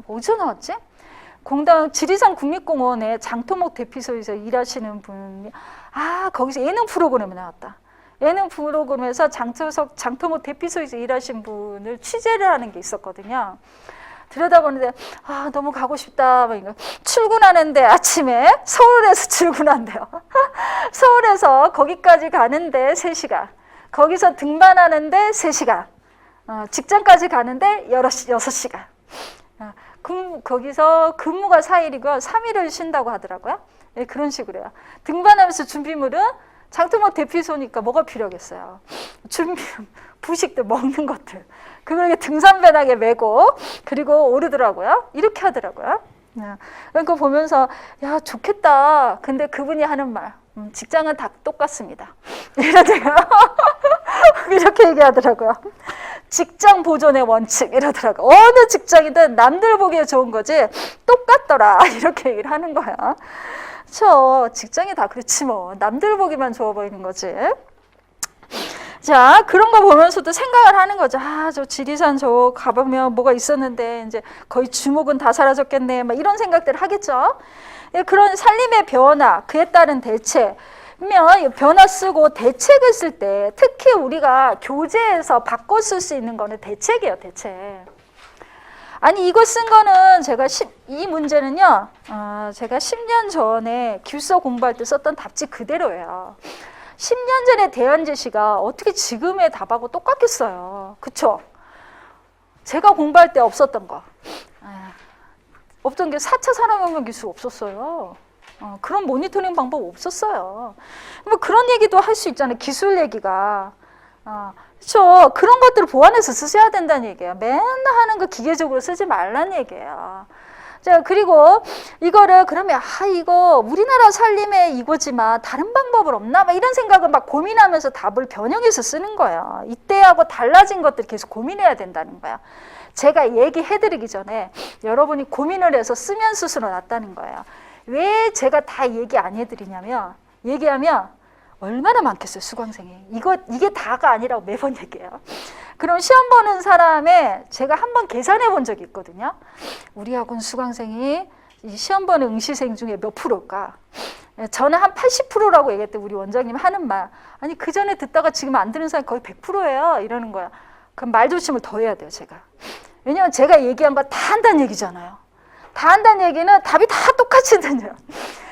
어디서 나왔지? 지리산 국립공원에 장토목 대피소에서 일하시는 분이 거기서 예능 프로그램에 나왔다. 예능 프로그램에서 장토목 대피소에서 일하신 분을 취재를 하는 게 있었거든요. 들여다보는데 너무 가고 싶다. 출근하는데 아침에 서울에서 출근한대요. 서울에서 거기까지 가는데 3시간. 거기서 등반하는데 3시간. 직장까지 가는데 6시간. 거기서 근무가 4일이고요. 3일을 쉰다고 하더라고요. 네, 그런 식으로 해요. 등반하면서 준비물은 장토목 대피소니까 뭐가 필요하겠어요. 부식들, 먹는 것들. 그걸 등산배낭에 메고 그리고 오르더라고요. 이렇게 하더라고요. 그러니까 보면서 야, 좋겠다. 근데 그분이 하는 말, 직장은 다 똑같습니다. 이렇게 얘기하더라고요. 직장 보존의 원칙 이러더라고요. 어느 직장이든 남들 보기에 좋은 거지 똑같더라. 이렇게 얘기를 하는 거야. 직장이 다 그렇지 뭐. 남들 보기만 좋아 보이는 거지. 자, 그런 거 보면서도 생각을 하는 거죠. 저 지리산 가보면 뭐가 있었는데 이제 거의 주목은 다 사라졌겠네. 이런 생각들을 하겠죠. 그런 산림의 변화, 그에 따른 대책. 변화 쓰고 대책을 쓸 때 특히 우리가 교재에서 바꿔 쓸 수 있는 거는 대책이에요, 대책. 이거 쓴 거는 이 문제는요, 제가 10년 전에 기술서 공부할 때 썼던 답지 그대로예요. 10년 전에 대안 제시가 어떻게 지금의 답하고 똑같겠어요. 그쵸? 제가 공부할 때 없었던 거. 없던 게 4차 산업혁명 기술 없었어요. 그런 모니터링 방법 없었어요. 그런 얘기도 할 수 있잖아요. 기술 얘기가. 그렇죠. 그런 것들을 보완해서 쓰셔야 된다는 얘기예요. 맨날 하는 거 기계적으로 쓰지 말라는 얘기예요. 자, 그리고 이거를 그러면 이거 우리나라 살림의 이거지만 다른 방법은 없나? 막 이런 생각을 막 고민하면서 답을 변형해서 쓰는 거예요. 이때하고 달라진 것들 계속 고민해야 된다는 거야. 제가 얘기해드리기 전에 여러분이 고민을 해서 쓰면 스스로 낫다는 거예요. 왜 제가 다 얘기 안 해드리냐면, 얘기하면 얼마나 많겠어요, 수강생이. 이게 다가 아니라고 매번 얘기해요. 그럼 시험 보는 사람의 제가 한번 계산해 본 적이 있거든요. 우리 학원 수강생이 이 시험 보는 응시생 중에 몇 프로일까? 저는 한 80%라고 얘기했대, 우리 원장님 하는 말. 아니, 그 전에 듣다가 지금 안 듣는 사람이 거의 100%예요. 이러는 거야. 그럼 말조심을 더 해야 돼요, 제가. 왜냐면 제가 얘기한 거 다 한다는 얘기잖아요. 다 한다는 얘기는 답이 다 똑같이 들려요.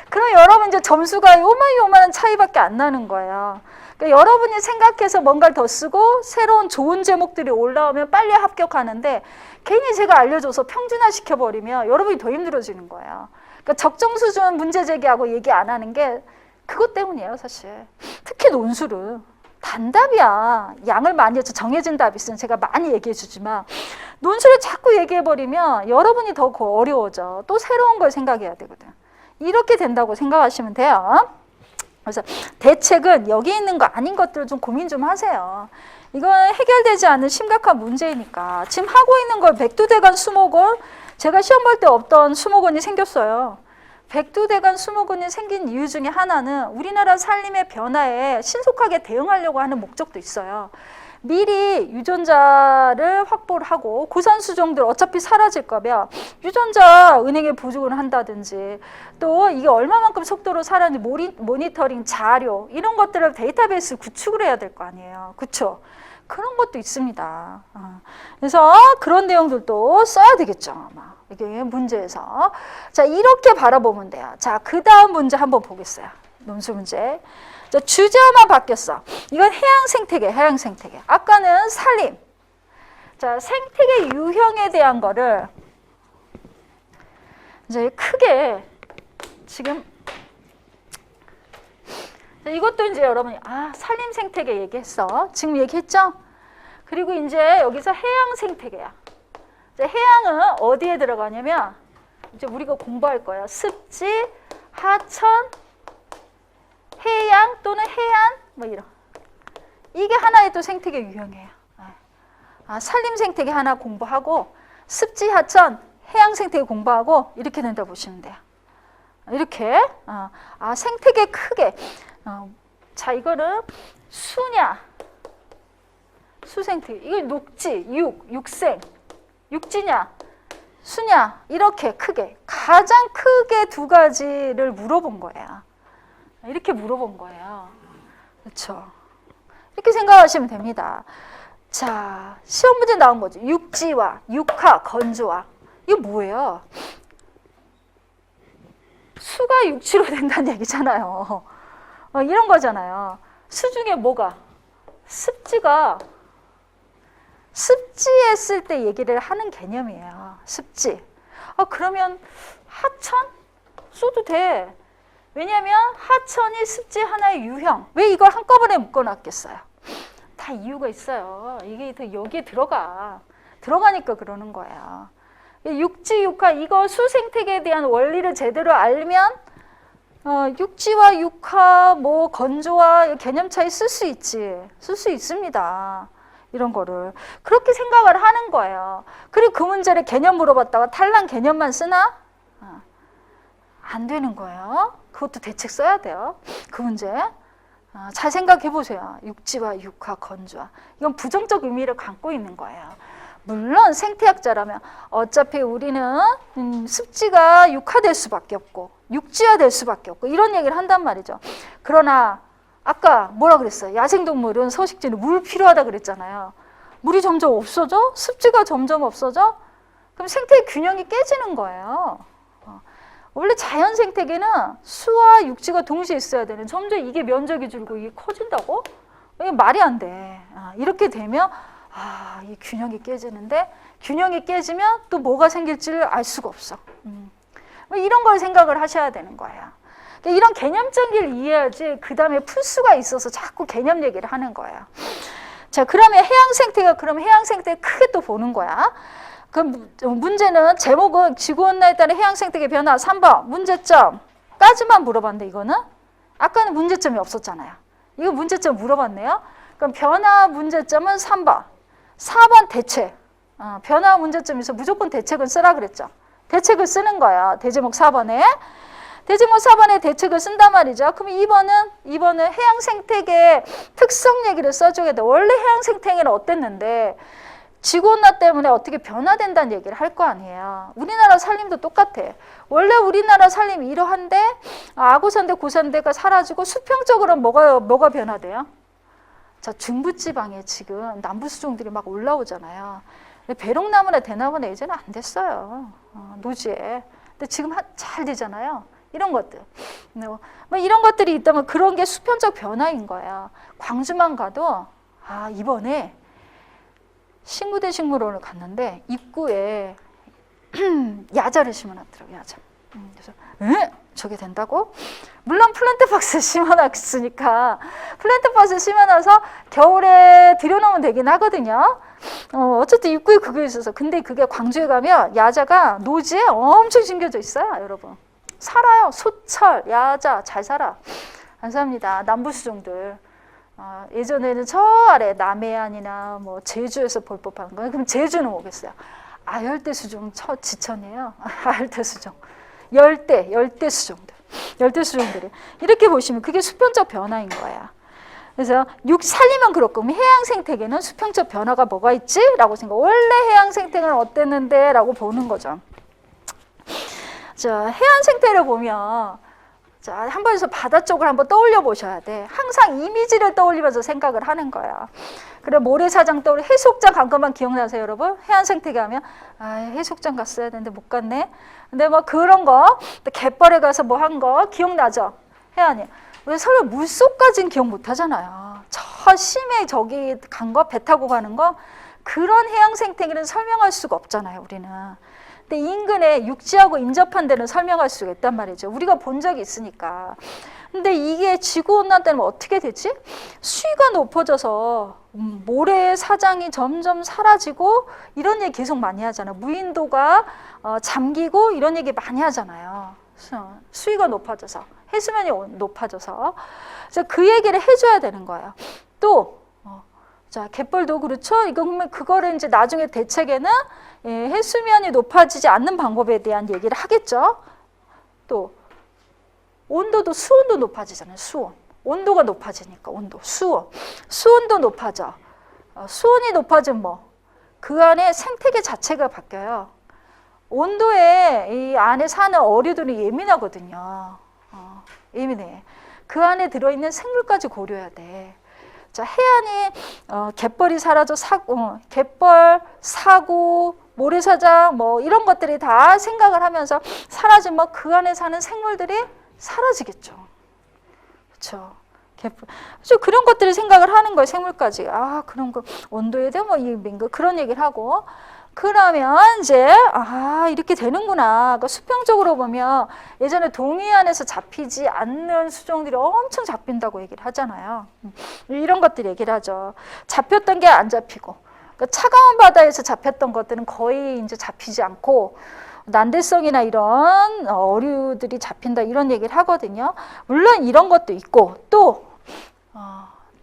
그럼 여러분 이제 점수가 요만한 차이밖에 안 나는 거예요. 그러니까 여러분이 생각해서 뭔가를 더 쓰고 새로운 좋은 제목들이 올라오면 빨리 합격하는데 괜히 제가 알려줘서 평준화 시켜버리면 여러분이 더 힘들어지는 거예요. 그러니까 적정 수준 문제 제기하고 얘기 안 하는 게 그것 때문이에요, 사실. 특히 논술은. 단답이야. 양을 많이 해서 정해진 답이 있으면 제가 많이 얘기해 주지만 논술을 자꾸 얘기해버리면 여러분이 더 어려워져. 또 새로운 걸 생각해야 되거든. 이렇게 된다고 생각하시면 돼요. 그래서 대책은 여기 있는 거 아닌 것들을 좀 고민 좀 하세요. 이건 해결되지 않는 심각한 문제이니까. 지금 하고 있는 걸 백두대간 수목원, 제가 시험 볼 때 없던 수목원이 생겼어요. 백두대간 수목원이 생긴 이유 중에 하나는 우리나라 살림의 변화에 신속하게 대응하려고 하는 목적도 있어요. 미리 유전자를 확보를 하고 고산수종들 어차피 사라질 거면 유전자 은행에 보증을 한다든지 또 이게 얼마만큼 속도로 살았는지 모니터링 자료 이런 것들을 데이터베이스 구축을 해야 될 거 아니에요. 그렇죠? 그런 것도 있습니다. 그래서 그런 내용들도 써야 되겠죠. 아마 이게 문제에서. 자, 이렇게 바라보면 돼요. 자, 그 다음 문제 한번 보겠어요. 논술 문제. 자, 주제만 바뀌었어. 이건 해양 생태계, 해양 생태계. 아까는 산림. 자, 생태계 유형에 대한 거를 이제 크게 지금 이것도 이제 여러분이 산림 생태계 얘기했어. 지금 얘기했죠? 그리고 이제 여기서 해양 생태계야. 이제 해양은 어디에 들어가냐면 이제 우리가 공부할 거예요. 습지, 하천, 해양 또는 해안 뭐 이런. 이게 하나의 또 생태계 유형이에요. 산림 생태계 하나 공부하고 습지, 하천, 해양 생태계 공부하고 이렇게 된다 보시면 돼요. 이렇게 생태계 크게. 자, 이거는 수냐, 수생태계. 이거 녹지, 육생, 육지냐, 수냐 이렇게 크게 가장 크게 두 가지를 물어본 거예요. 이렇게 물어본 거예요. 그렇죠? 이렇게 생각하시면 됩니다. 자, 시험 문제 나온 거죠. 육지와 육하, 건조와. 이거 뭐예요? 수가 육지로 된다는 얘기잖아요. 이런 거잖아요. 수 중에 뭐가? 습지가 습지에 쓸 때 얘기를 하는 개념이에요. 습지. 그러면 하천? 써도 돼. 왜냐하면 하천이 습지 하나의 유형. 왜 이걸 한꺼번에 묶어놨겠어요? 다 이유가 있어요. 이게 여기에 들어가니까 그러는 거예요. 육지, 육하, 이거 수생태계에 대한 원리를 제대로 알면 육지와 육하, 뭐 건조와 개념 차이 쓸 수 있습니다. 이런 거를 그렇게 생각을 하는 거예요. 그리고 그 문제를 개념 물어봤다가 탈락 개념만 쓰나? 안 되는 거예요. 그것도 대책 써야 돼요. 그 문제 잘 생각해 보세요. 육지와 육하, 건조와. 이건 부정적 의미를 갖고 있는 거예요. 물론 생태학자라면 어차피 우리는 습지가 육화될 수밖에 없고 육지화될 수밖에 없고 이런 얘기를 한단 말이죠. 그러나 아까 뭐라 그랬어요? 야생동물은 서식지는 물 필요하다 그랬잖아요. 물이 점점 없어져? 습지가 점점 없어져? 그럼 생태의 균형이 깨지는 거예요. 원래 자연 생태계는 수와 육지가 동시에 있어야 되는, 점점 이게 면적이 줄고 이게 커진다고? 이게 말이 안 돼. 이렇게 되면 이 균형이 깨지는데, 균형이 깨지면 또 뭐가 생길지를 알 수가 없어. 이런 걸 생각을 하셔야 되는 거예요. 그러니까 이런 개념적인 이해해야지 그 다음에 풀 수가 있어서 자꾸 개념 얘기를 하는 거예요. 자, 그러면 해양 생태가, 그럼 해양 생태 크게 또 보는 거야. 그럼 문제는 제목은 지구온난화에 따른 해양 생태계 변화 3번 문제점까지만 물어봤는데 이거는 아까는 문제점이 없었잖아요. 이거 문제점 물어봤네요. 그럼 변화 문제점은 3번. 4번 대책. 변화 문제점에서 무조건 대책은 쓰라 그랬죠. 대책을 쓰는 거야. 대제목 4번에. 대제목 4번에 대책을 쓴단 말이죠. 그럼 2번은 해양 생태계 특성 얘기를 써줘야 돼. 원래 해양 생태계는 어땠는데 지구온난 때문에 어떻게 변화된다는 얘기를 할 거 아니에요. 우리나라 산림도 똑같아. 원래 우리나라 산림이 이러한데 아고산대, 고산대가 사라지고 수평적으로 뭐가 변화돼요? 자, 중부지방에 지금 남부수종들이 막 올라오잖아요. 배롱나무나 대나무나 예전에 안 됐어요. 노지에. 근데 지금 잘 되잖아요. 이런 것들. 뭐 이런 것들이 있다면 그런 게 수평적 변화인 거야. 광주만 가도 이번에 식무대 식물원을 갔는데 입구에 야자를 심어놨더라고요. 야자. 그래서 저게 된다고? 물론 플랜트박스 심어놨으니까 플랜트박스 심어놔서 겨울에 들여놓으면 되긴 하거든요. 어쨌든 입구에 그게 있어서. 근데 그게 광주에 가면 야자가 노지에 엄청 심겨져 있어요. 여러분. 살아요. 소철, 야자 잘 살아. 감사합니다. 남부수종들. 예전에는 저 아래 남해안이나 뭐 제주에서 볼 법한 거예요. 그럼 제주는 뭐겠어요? 열대수종 지천이에요. 열대수종. 열대수종들. 열대수종들이. 이렇게 보시면 그게 수평적 변화인 거야. 그래서 살리면 그렇고 그럼 해양 생태계는 수평적 변화가 뭐가 있지? 라고 생각. 원래 해양 생태계는 어땠는데? 라고 보는 거죠. 자, 해안 생태를 보면 자, 한번 바다 쪽을 한번 떠올려 보셔야 돼. 항상 이미지를 떠올리면서 생각을 하는 거야. 그래 모래사장 떠올려 해수욕장 간 것만 기억나세요, 여러분? 해안 생태계 하면 해수욕장 갔어야 되는데 못 갔네. 근데 뭐 그런 거, 또 갯벌에 가서 뭐 한 거 기억나죠? 해안이. 왜 설마 물속까지는 기억 못 하잖아요. 저 심해 저기 간 거, 배 타고 가는 거 그런 해양 생태계는 설명할 수가 없잖아요, 우리는. 근데 인근에 육지하고 인접한 데는 설명할 수가 있단 말이죠. 우리가 본 적이 있으니까. 근데 이게 지구온난 때문에 어떻게 되지? 수위가 높아져서 모래 사장이 점점 사라지고 이런 얘기 계속 많이 하잖아요. 무인도가 잠기고 이런 얘기 많이 하잖아요. 수위가 높아져서, 해수면이 높아져서. 그래서 그 얘기를 해줘야 되는 거예요. 또 자, 갯벌도 그렇죠. 이거 그러면 그거를 이제 나중에 대책에는 해수면이 높아지지 않는 방법에 대한 얘기를 하겠죠. 또 온도도 수온도 높아지잖아요. 수온. 온도가 높아지니까 수온도 높아져. 수온이 높아지면 뭐 그 안에 생태계 자체가 바뀌어요. 온도에 이 안에 사는 어류들이 예민하거든요. 예민해. 그 안에 들어있는 생물까지 고려해야 돼. 자, 해안이 갯벌이 사라져 갯벌, 사고, 모래사장 뭐 이런 것들이 다 생각을 하면서 사라지면 그 안에 사는 생물들이 사라지겠죠. 그렇죠. 그런 것들을 생각을 하는 거예요. 생물까지. 그런 거 온도에 대한 뭐 그런 얘기를 하고 그러면 이제 이렇게 되는구나. 그러니까 수평적으로 보면 예전에 동해안에서 잡히지 않는 수종들이 엄청 잡힌다고 얘기를 하잖아요. 이런 것들 얘기를 하죠. 잡혔던 게 안 잡히고 그러니까 차가운 바다에서 잡혔던 것들은 거의 이제 잡히지 않고 난대성이나 이런 어류들이 잡힌다 이런 얘기를 하거든요. 물론 이런 것도 있고 또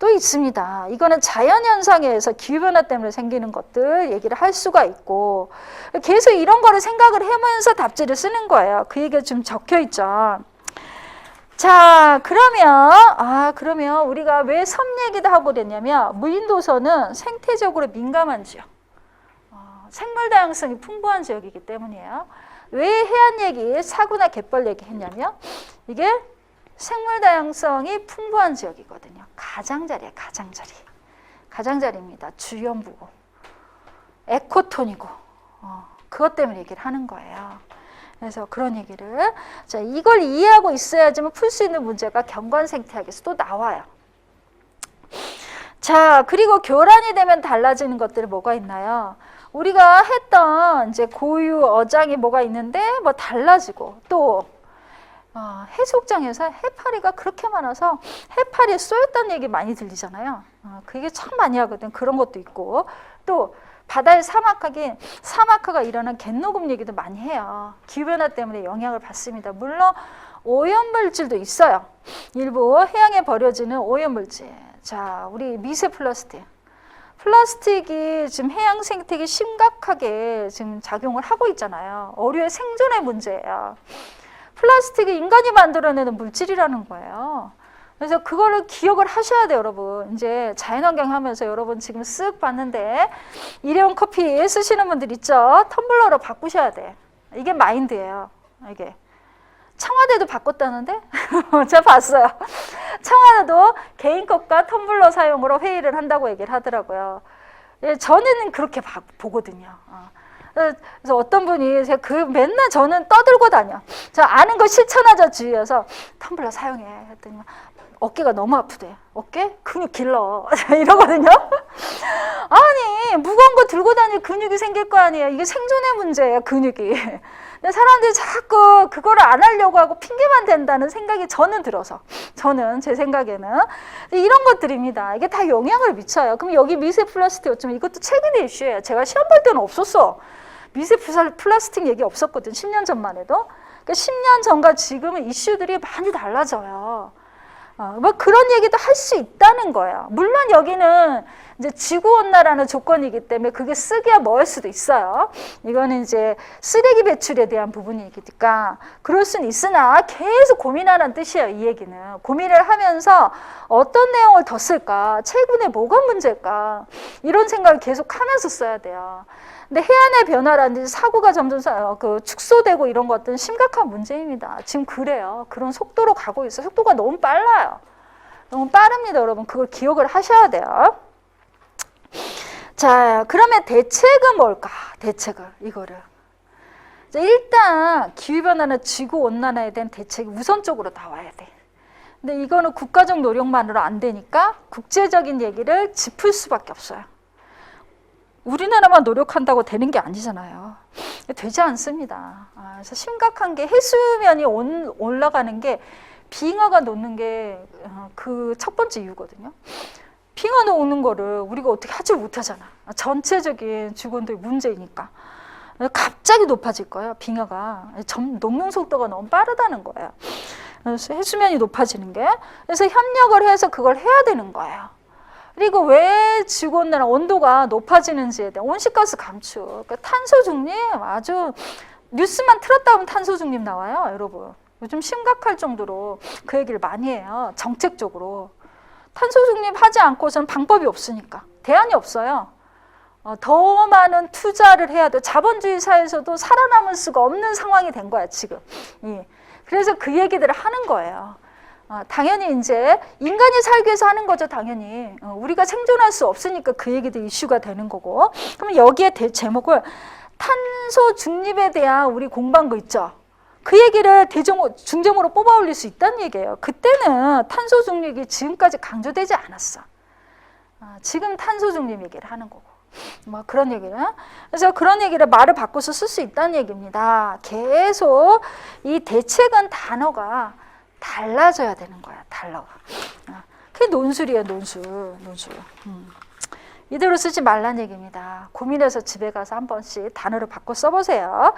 있습니다. 이거는 자연현상에 의해서 기후변화 때문에 생기는 것들 얘기를 할 수가 있고 계속 이런 거를 생각을 하면서 답지를 쓰는 거예요. 그 얘기가 좀 적혀 있죠. 자, 그러면 우리가 왜 섬 얘기도 하고 그랬냐면 무인도선은 생태적으로 민감한 지역, 생물 다양성이 풍부한 지역이기 때문이에요. 왜 해안 얘기, 사구나 갯벌 얘기 했냐면 이게 생물 다양성이 풍부한 지역이거든요. 가장자리예요. 가장자리입니다. 주연부고 에코톤이고 그것 때문에 얘기를 하는 거예요. 그래서 그런 얘기를 자 이걸 이해하고 있어야지만 풀 수 있는 문제가 경관생태학에서 또 나와요. 자 그리고 교란이 되면 달라지는 것들이 뭐가 있나요? 우리가 했던 이제 고유 어장이 뭐가 있는데 뭐 달라지고 또 해수욕장에서 해파리가 그렇게 많아서 해파리에 쏘였다는 얘기 많이 들리잖아요. 그게 참 많이 하거든. 그런 것도 있고 또 바다의 사막화가 일어난 갯녹음 얘기도 많이 해요. 기후변화 때문에 영향을 받습니다. 물론 오염물질도 있어요. 일부 해양에 버려지는 오염물질. 자, 우리 미세 플라스틱. 플라스틱이 지금 해양 생태계에 심각하게 지금 작용을 하고 있잖아요. 어류의 생존의 문제예요. 플라스틱이 인간이 만들어내는 물질이라는 거예요. 그래서 그거를 기억을 하셔야 돼요, 여러분. 이제 자연환경 하면서 여러분 지금 쓱 봤는데 일회용 커피 쓰시는 분들 있죠? 텀블러로 바꾸셔야 돼. 이게 마인드예요. 이게. 청와대도 바꿨다는데? 제가 봤어요. 청와대도 개인컵과 텀블러 사용으로 회의를 한다고 얘기를 하더라고요. 예, 저는 그렇게 보거든요. 그래서 어떤 분이 제가 맨날 저는 떠들고 다녀. 저 아는 거 실천하자 주의여서 텀블러 사용해 했더니 어깨가 너무 아프대. 어깨? 근육 길러. 이러거든요. 아니 무거운 거 들고 다닐 근육이 생길 거 아니에요. 이게 생존의 문제예요, 근육이. 근데 사람들이 자꾸 그거를 안 하려고 하고 핑계만 댄다는 생각이 저는 들어서, 저는 제 생각에는 이런 것들입니다. 이게 다 영향을 미쳐요. 그럼 여기 미세 플라스틱 어쩌면 이것도 최근의 이슈예요. 제가 시험 볼 때는 없었어. 미세 플라스틱 얘기 없었거든. 10년 전만 해도. 그러니까 10년 전과 지금은 이슈들이 많이 달라져요. 뭐 그런 얘기도 할 수 있다는 거예요. 물론 여기는 이제 지구온난화라는 조건이기 때문에 그게 쓰기야 뭐할 수도 있어요. 이거는 이제 쓰레기 배출에 대한 부분이니까 그럴 수는 있으나 계속 고민하라는 뜻이에요. 이 얘기는 고민을 하면서 어떤 내용을 더 쓸까, 최근에 뭐가 문제일까, 이런 생각을 계속 하면서 써야 돼요. 근데 해안의 변화라든지 사고가 점점 축소되고 이런 것들은 심각한 문제입니다. 지금 그래요. 그런 속도로 가고 있어요. 속도가 너무 빨라요. 너무 빠릅니다, 여러분. 그걸 기억을 하셔야 돼요. 자, 그러면 대책은 뭘까? 대책을, 이거를. 자, 일단 기후변화나 지구온난화에 대한 대책이 우선적으로 나와야 돼. 근데 이거는 국가적 노력만으로 안 되니까 국제적인 얘기를 짚을 수밖에 없어요. 우리나라만 노력한다고 되는 게 아니잖아요. 되지 않습니다. 그래서 심각한 게 해수면이 올라가는 게 빙하가 녹는 게 그 첫 번째 이유거든요. 빙하 녹는 거를 우리가 어떻게 하지 못하잖아. 전체적인 주권들의 문제이니까. 갑자기 높아질 거예요. 빙하가. 녹는 속도가 너무 빠르다는 거예요. 그래서 해수면이 높아지는 게. 그래서 협력을 해서 그걸 해야 되는 거예요. 그리고 왜 지구온난화 온도가 높아지는지에 대한 온실가스 감축, 그러니까 탄소 중립, 아주 뉴스만 틀었다 보면 탄소 중립 나와요, 여러분. 요즘 심각할 정도로 그 얘기를 많이 해요, 정책적으로. 탄소 중립하지 않고서는 방법이 없으니까, 대안이 없어요. 더 많은 투자를 해야 돼. 자본주의 사회에서도 살아남을 수가 없는 상황이 된 거야, 지금. 그래서 그 얘기들을 하는 거예요. 당연히 이제 인간이 살기 위해서 하는 거죠, 당연히. 우리가 생존할 수 없으니까 그 얘기도 이슈가 되는 거고. 그러면 여기에 제목을 탄소 중립에 대한 우리 공부한 거 있죠. 그 얘기를 중점으로 뽑아 올릴 수 있다는 얘기예요. 그때는 탄소 중립이 지금까지 강조되지 않았어. 지금 탄소 중립 얘기를 하는 거고. 뭐 그런 얘기를. 그래서 그런 얘기를 말을 바꿔서 쓸 수 있다는 얘기입니다. 계속 이 대책은 단어가 달라져야 되는 거야, 달러가. 그게 논술이에요, 논술. 이대로 쓰지 말란 얘기입니다. 고민해서 집에 가서 한 번씩 단어를 바꿔 써보세요.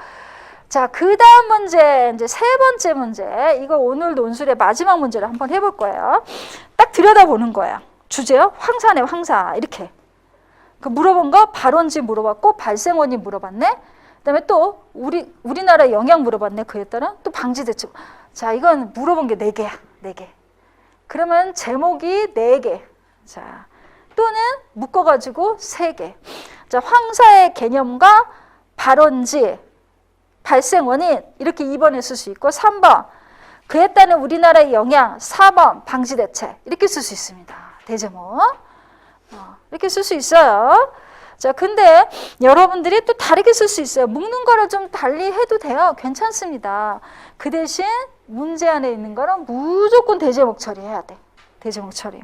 자, 그 다음 문제, 이제 세 번째 문제. 이거 오늘 논술의 마지막 문제를 한번 해볼 거예요. 딱 들여다보는 거예요. 주제요? 황사네, 황사. 이렇게. 그 물어본 거 발원지 물어봤고, 발생원이 물어봤네. 그 다음에 또 우리나라 영향 물어봤네. 그에 따라 또 방지 대책. 자, 이건 물어본 게 4개야. 4개. 그러면 제목이 4개. 자, 또는 묶어가지고 3개. 자, 황사의 개념과 발원지, 발생 원인 이렇게 2번에 쓸 수 있고 3번 그에 따른 우리나라의 영향, 4번 방지 대책 이렇게 쓸 수 있습니다. 대제목 이렇게 쓸 수 있어요. 자, 근데 여러분들이 또 다르게 쓸 수 있어요. 묶는 거를 좀 달리 해도 돼요. 괜찮습니다. 그 대신 문제 안에 있는 거는 무조건 대제목 처리해야 돼. 대제목 처리.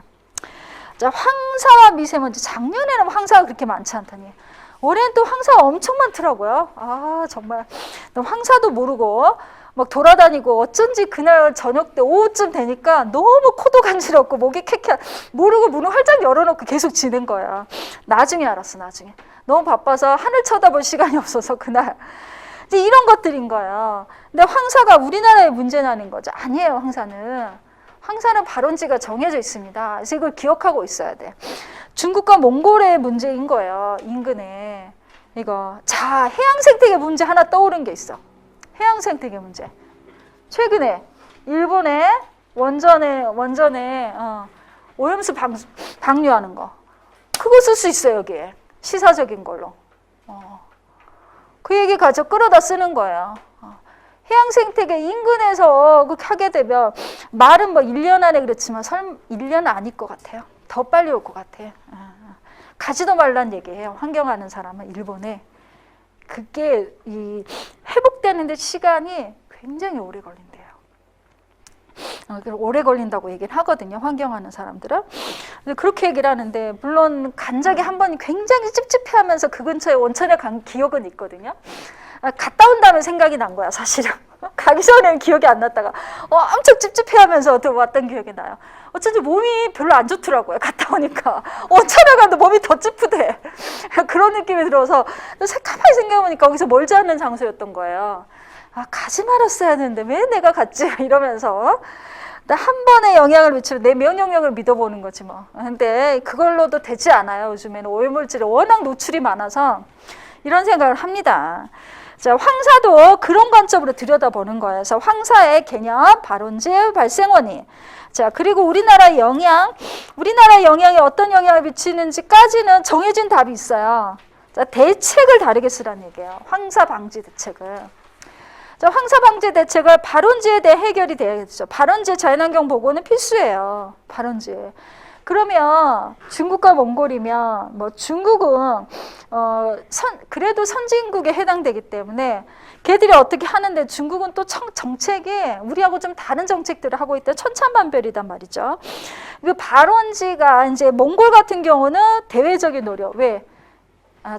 자, 황사와 미세먼지. 작년에는 황사가 그렇게 많지 않다니. 올해는 또 황사가 엄청 많더라고요. 아, 정말. 황사도 모르고 막 돌아다니고 어쩐지 그날 저녁 때 오후쯤 되니까 너무 코도 간지럽고 목이 캑캑 모르고 문을 활짝 열어놓고 계속 지는 거야. 나중에 알았어. 나중에. 너무 바빠서 하늘 쳐다볼 시간이 없어서 그날. 이제 이런 것들인 거예요. 근데 황사가 우리나라에 문제라는 거죠. 아니에요. 황사는 발원지가 정해져 있습니다. 그래서 이걸 기억하고 있어야 돼. 중국과 몽골의 문제인 거예요. 인근에. 이거. 자, 해양 생태계 문제 하나 떠오른 게 있어. 해양 생태계 문제. 최근에 일본의 원전에 오염수 방류하는 거. 그거 쓸 수 있어요, 여기에. 시사적인 걸로. 그 얘기 가지고 끌어다 쓰는 거예요. 해양 생태계 인근에서 하게 되면 말은 뭐 1년 안에 그렇지만 1년은 아닐 것 같아요. 더 빨리 올 것 같아요. 가지도 말란 얘기예요. 환경하는 사람은 일본에. 그게 이 회복되는데 시간이 굉장히 오래 걸린대요. 오래 걸린다고 얘기를 하거든요. 환경하는 사람들은. 근데 그렇게 얘기를 하는데 물론 간 적이 한 번이 굉장히 찝찝해하면서 그 근처에 온천에 간 기억은 있거든요. 갔다 온 다음에 생각이 난 거야, 사실은. 가기 전에는 기억이 안 났다가 엄청 찝찝해하면서 왔던 기억이 나요. 어쩐지 몸이 별로 안 좋더라고요. 갔다 오니까. 온천에 가도 몸이 더 찌푸대. 그런 느낌이 들어서 가만히 생각해보니까 거기서 멀지 않는 장소였던 거예요. 가지 말았어야 되는데 왜 내가 갔지? 이러면서 한 번에 영향을 미치면 내 면역력을 믿어보는 거지 뭐. 근데 그걸로도 되지 않아요. 요즘에는 오염물질이 워낙 노출이 많아서 이런 생각을 합니다. 자, 황사도 그런 관점으로 들여다보는 거예요. 그래서 황사의 개념, 발원지, 발생 원인. 자, 그리고 우리나라의 영향이 어떤 영향을 미치는지까지는 정해진 답이 있어요. 자, 대책을 다르게 쓰라는 얘기예요. 황사 방지 대책을. 자, 황사 방지 대책을 발원지에 대해 해결이 돼야겠죠. 발원지의 자연환경 보고는 필수예요. 발원지에. 그러면 중국과 몽골이면 뭐 중국은 그래도 선진국에 해당되기 때문에 걔들이 어떻게 하는데 중국은 또 정책이 우리하고 좀 다른 정책들을 하고 있다. 천차만별이단 말이죠. 그 발원지가 이제 몽골 같은 경우는 대외적인 노력. 왜?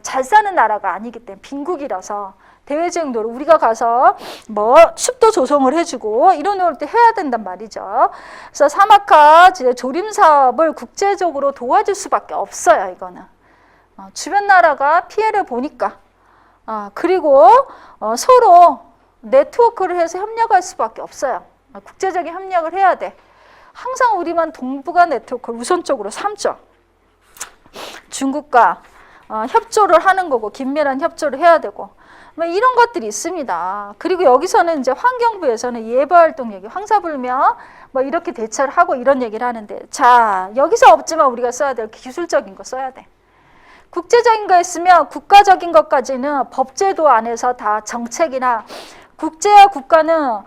잘 사는 나라가 아니기 때문에 빈국이라서 대외적인 노력. 우리가 가서 뭐 숲도 조성을 해주고 이런 노력도 해야 된단 말이죠. 그래서 사막화 조림 사업을 국제적으로 도와줄 수밖에 없어요. 이거는 주변 나라가 피해를 보니까. 그리고 서로 네트워크를 해서 협력할 수밖에 없어요. 국제적인 협력을 해야 돼. 항상 우리만 동북아 네트워크를 우선적으로 삼죠. 중국과 협조를 하는 거고 긴밀한 협조를 해야 되고 뭐 이런 것들이 있습니다. 그리고 여기서는 이제 환경부에서는 예보활동 얘기, 황사불명 뭐 이렇게 대처를 하고 이런 얘기를 하는데 자, 여기서 없지만 우리가 써야 될 기술적인 거 써야 돼. 국제적인 거 있으면 국가적인 것까지는 법제도 안에서 다 정책이나 국제와 국가는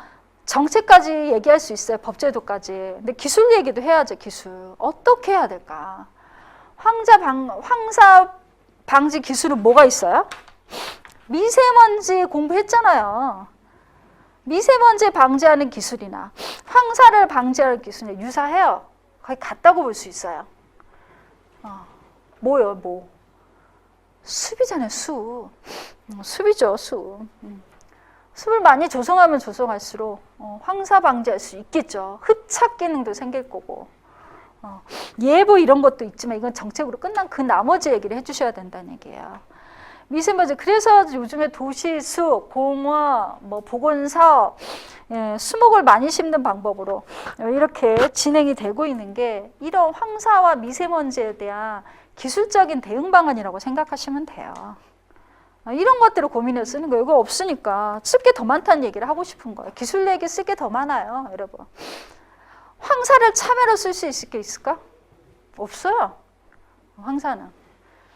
정책까지 얘기할 수 있어요. 법제도까지. 근데 기술 얘기도 해야죠. 기술. 어떻게 해야 될까? 황사 방지 기술은 뭐가 있어요? 미세먼지 공부했잖아요. 미세먼지 방지하는 기술이나 황사를 방지하는 기술이 유사해요. 거의 같다고 볼 수 있어요. 뭐요? 뭐? 숲이잖아요. 숲. 숲이죠. 숲. 숲을 많이 조성하면 조성할수록 황사 방지할 수 있겠죠. 흡착 기능도 생길 거고. 예보 이런 것도 있지만 이건 정책으로 끝난 그 나머지 얘기를 해주셔야 된다는 얘기예요. 미세먼지. 그래서 요즘에 도시 숲, 공원, 뭐 보건사업, 수목을 많이 심는 방법으로 이렇게 진행이 되고 있는 게 이런 황사와 미세먼지에 대한 기술적인 대응 방안이라고 생각하시면 돼요. 이런 것들을 고민해서 쓰는 거예요. 이거 없으니까 쓸 게 더 많다는 얘기를 하고 싶은 거예요. 기술 얘기 쓸 게 더 많아요, 여러분. 황사를 참외로 쓸 수 있을 게 있을까? 없어요. 황사는.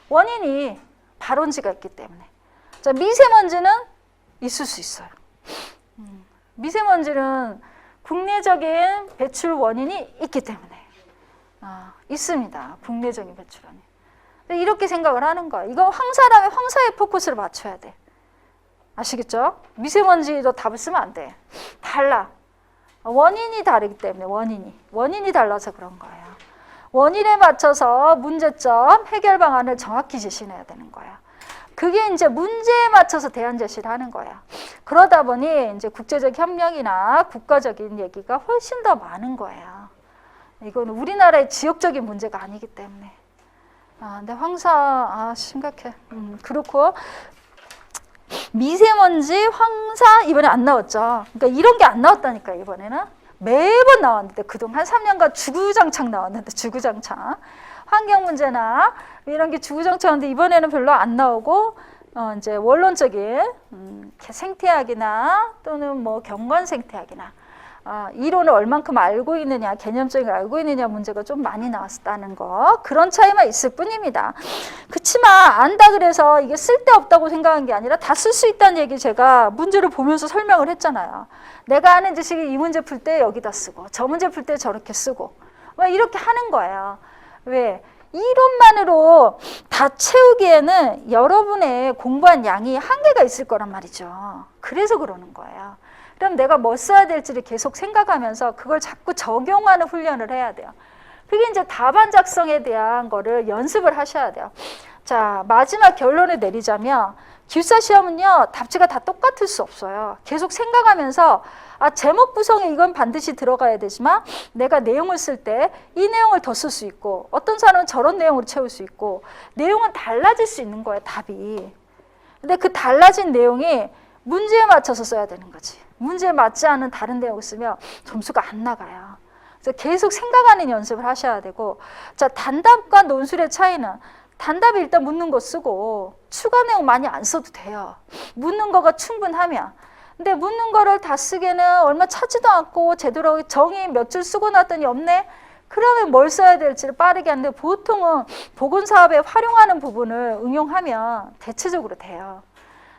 원인이 발원지가 있기 때문에. 자, 미세먼지는 있을 수 있어요. 미세먼지는 국내적인 배출 원인이 있기 때문에. 있습니다. 국내적인 배출 원인. 이렇게 생각을 하는 거야. 이거 황사라면 황사에 포커스를 맞춰야 돼. 아시겠죠? 미세먼지도 답을 쓰면 안 돼. 달라. 원인이 다르기 때문에 원인이 달라서 그런 거예요. 원인에 맞춰서 문제점, 해결 방안을 정확히 제시해야 되는 거예요. 그게 이제 문제에 맞춰서 대안 제시를 하는 거예요. 그러다 보니 이제 국제적 협력이나 국가적인 얘기가 훨씬 더 많은 거예요. 이건 우리나라의 지역적인 문제가 아니기 때문에. 근데 황사, 심각해. 그렇고, 미세먼지, 황사, 이번에 안 나왔죠. 그러니까 이런 게 안 나왔다니까, 이번에는. 매번 나왔는데, 그동안 한 3년간 주구장창 나왔는데, 주구장창. 환경 문제나 이런 게 주구장창인데, 이번에는 별로 안 나오고, 이제 원론적인 생태학이나 또는 뭐 경관 생태학이나, 이론을 얼만큼 알고 있느냐, 개념적인 걸 알고 있느냐 문제가 좀 많이 나왔다는 거, 그런 차이만 있을 뿐입니다. 그치만 안다 그래서 이게 쓸데없다고 생각한 게 아니라 다 쓸 수 있다는 얘기 제가 문제를 보면서 설명을 했잖아요. 내가 아는 지식이 이 문제 풀 때 여기다 쓰고 저 문제 풀 때 저렇게 쓰고 이렇게 하는 거예요. 왜? 이론만으로 다 채우기에는 여러분의 공부한 양이 한계가 있을 거란 말이죠. 그래서 그러는 거예요. 그럼 내가 뭐 써야 될지를 계속 생각하면서 그걸 자꾸 적용하는 훈련을 해야 돼요. 그게 이제 답안 작성에 대한 거를 연습을 하셔야 돼요. 자, 마지막 결론을 내리자면 기숙사 시험은요, 답지가 다 똑같을 수 없어요. 계속 생각하면서 제목 구성에 이건 반드시 들어가야 되지만 내가 내용을 쓸 때 이 내용을 더 쓸 수 있고 어떤 사람은 저런 내용으로 채울 수 있고 내용은 달라질 수 있는 거예요, 답이. 근데 그 달라진 내용이 문제에 맞춰서 써야 되는 거지. 문제에 맞지 않은 다른 내용을 쓰면 점수가 안 나가요. 그래서 계속 생각하는 연습을 하셔야 되고, 자, 단답과 논술의 차이는 단답이 일단 묻는 거 쓰고 추가 내용 많이 안 써도 돼요. 묻는 거가 충분하면. 근데 묻는 거를 다 쓰기에는 얼마 차지도 않고 제대로 정의 몇 줄 쓰고 났더니 없네? 그러면 뭘 써야 될지를 빠르게 하는데 보통은 보건사업에 활용하는 부분을 응용하면 대체적으로 돼요.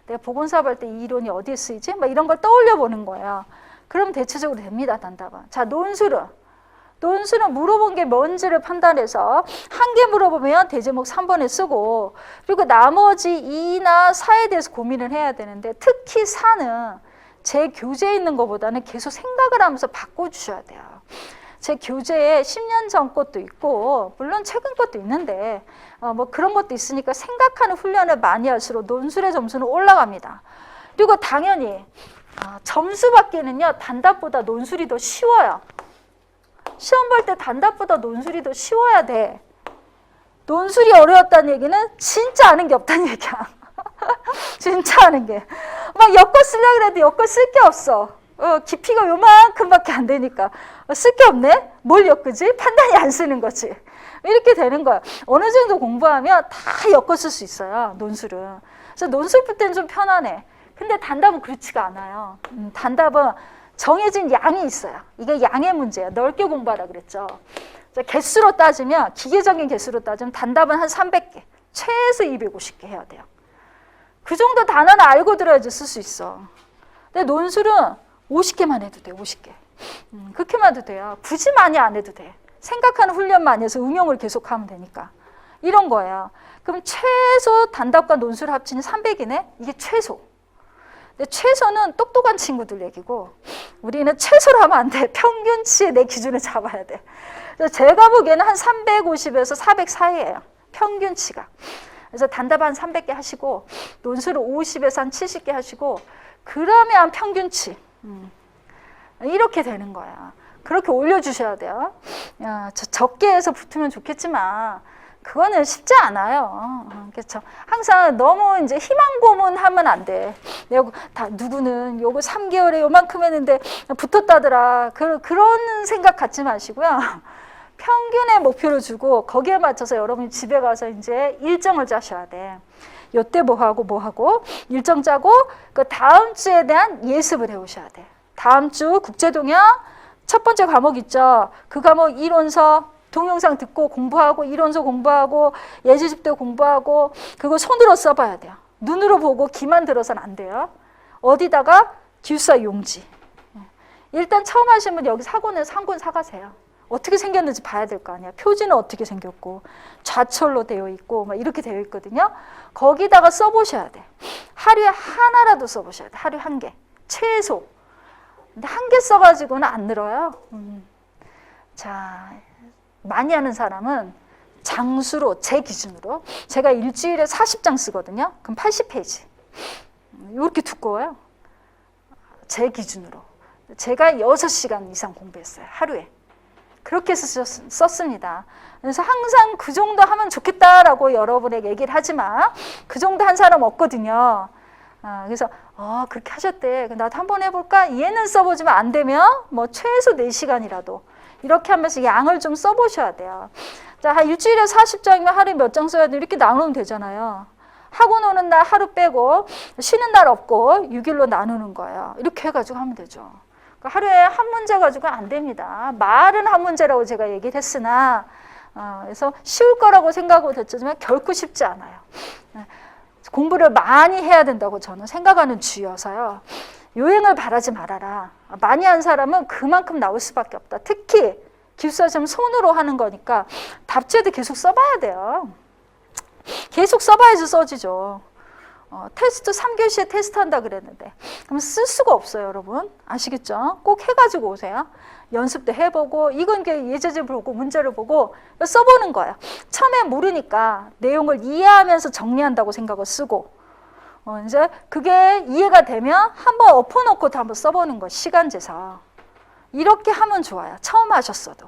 내가 보건사업 할 때 이 이론이 어디에 쓰이지? 막 이런 걸 떠올려 보는 거예요. 그럼 대체적으로 됩니다, 단답은. 자, 논술은 물어본 게 뭔지를 판단해서 한 개 물어보면 대제목 3번에 쓰고, 그리고 나머지 2나 4에 대해서 고민을 해야 되는데 특히 4는 제 교재에 있는 것보다는 계속 생각을 하면서 바꿔주셔야 돼요. 제 교재에 10년 전 것도 있고 물론 최근 것도 있는데 뭐 그런 것도 있으니까 생각하는 훈련을 많이 할수록 논술의 점수는 올라갑니다. 그리고 당연히 점수 받기는요, 단답보다 논술이 더 쉬워요. 시험 볼 때 단답보다 논술이 더 쉬워야 돼. 논술이 어려웠다는 얘기는 진짜 아는 게 없다는 얘기야. 진짜 아는 게. 막 엮어 쓰려고 해도 엮어 쓸 게 없어. 깊이가 요만큼밖에 안 되니까 쓸 게 없네? 뭘 엮지? 판단이 안 쓰는 거지. 이렇게 되는 거야. 어느 정도 공부하면 다 엮어 쓸 수 있어요, 논술은. 그래서 논술 풀 때는 좀 편하네. 근데 단답은 그렇지가 않아요. 단답은 정해진 양이 있어요. 이게 양의 문제야. 넓게 공부하라 그랬죠. 개수로 따지면, 기계적인 개수로 따지면 단답은 한 300개, 최소 250개 해야 돼요. 그 정도 단어는 알고 들어야지 쓸 수 있어. 근데 논술은 50개만 해도 돼, 50개. 그렇게만 해도 돼요. 굳이 많이 안 해도 돼. 생각하는 훈련 많이 해서 응용을 계속하면 되니까. 이런 거예요. 그럼 최소 단답과 논술 합치는 300이네? 이게 최소. 근데 최소는 똑똑한 친구들 얘기고 우리는 최소로 하면 안 돼. 평균치의 내 기준을 잡아야 돼. 그래서 제가 보기에는 한 350에서 400 사이예요. 평균치가. 그래서 단답 한 300개 하시고 논술을 50에서 한 70개 하시고 그러면 평균치. 이렇게 되는 거야. 그렇게 올려주셔야 돼요. 적게 해서 붙으면 좋겠지만 그거는 쉽지 않아요. 그렇죠. 항상 너무 이제 희망 고문하면 안 돼. 내가 다 누구는 요거 3개월에 요만큼 했는데 붙었다더라. 그런 생각 갖지 마시고요. 평균의 목표를 주고 거기에 맞춰서 여러분이 집에 가서 이제 일정을 짜셔야 돼. 요때 뭐 하고 일정 짜고 그 다음 주에 대한 예습을 해오셔야 돼. 다음 주 국제동양 첫 번째 과목 있죠. 그 과목 이론서 동영상 듣고 공부하고 이론서 공부하고 예제집도 공부하고 그거 손으로 써봐야 돼요. 눈으로 보고 귀만 들어서는 안 돼요. 어디다가 기숙사 용지. 일단 처음 하시는 분 여기 사고는 한 권 사가세요. 어떻게 생겼는지 봐야 될 거 아니야. 표지는 어떻게 생겼고 좌철로 되어 있고 막 이렇게 되어 있거든요. 거기다가 써보셔야 돼. 하루에 하나라도 써보셔야 돼. 하루에 한 개. 최소. 근데 한 개 써가지고는 안 늘어요. 자, 많이 하는 사람은 장수로 제 기준으로 제가 일주일에 40장 쓰거든요. 그럼 80페이지. 이렇게 두꺼워요. 제 기준으로. 제가 6시간 이상 공부했어요. 하루에. 그렇게 해서 썼습니다. 그래서 항상 그 정도 하면 좋겠다라고 여러분에게 얘기를 하지만 그 정도 한 사람 없거든요. 그래서 그렇게 하셨대. 나도 한번 해볼까? 얘는 써보지만 안 되면 뭐 최소 4시간이라도 이렇게 하면서 양을 좀 써보셔야 돼요. 자, 일주일에 40장이면 하루에 몇 장 써야 돼? 이렇게 나누면 되잖아요. 하고 노는 날 하루 빼고 쉬는 날 없고 6일로 나누는 거예요. 이렇게 해가지고 하면 되죠. 하루에 한 문제 가지고 안 됩니다. 말은 한 문제라고 제가 얘기를 했으나 그래서 쉬울 거라고 생각하고 됐지만 결코 쉽지 않아요. 공부를 많이 해야 된다고 저는 생각하는 주여서요. 요행을 바라지 말아라. 많이 한 사람은 그만큼 나올 수밖에 없다. 특히 기숙사시험 손으로 하는 거니까 답지에도 계속 써봐야 돼요. 계속 써봐야지 써지죠. 테스트 3교시에 테스트 한다 그랬는데 그럼 쓸 수가 없어요, 여러분. 아시겠죠? 꼭 해가지고 오세요. 연습도 해보고 이건 예제를 보고 문제를 보고 써보는 거예요. 처음에 모르니까 내용을 이해하면서 정리한다고 생각을 쓰고 이제 그게 이해가 되면 한번 엎어놓고도 한번 써보는 거예요. 시간 재서. 이렇게 하면 좋아요. 처음 하셨어도.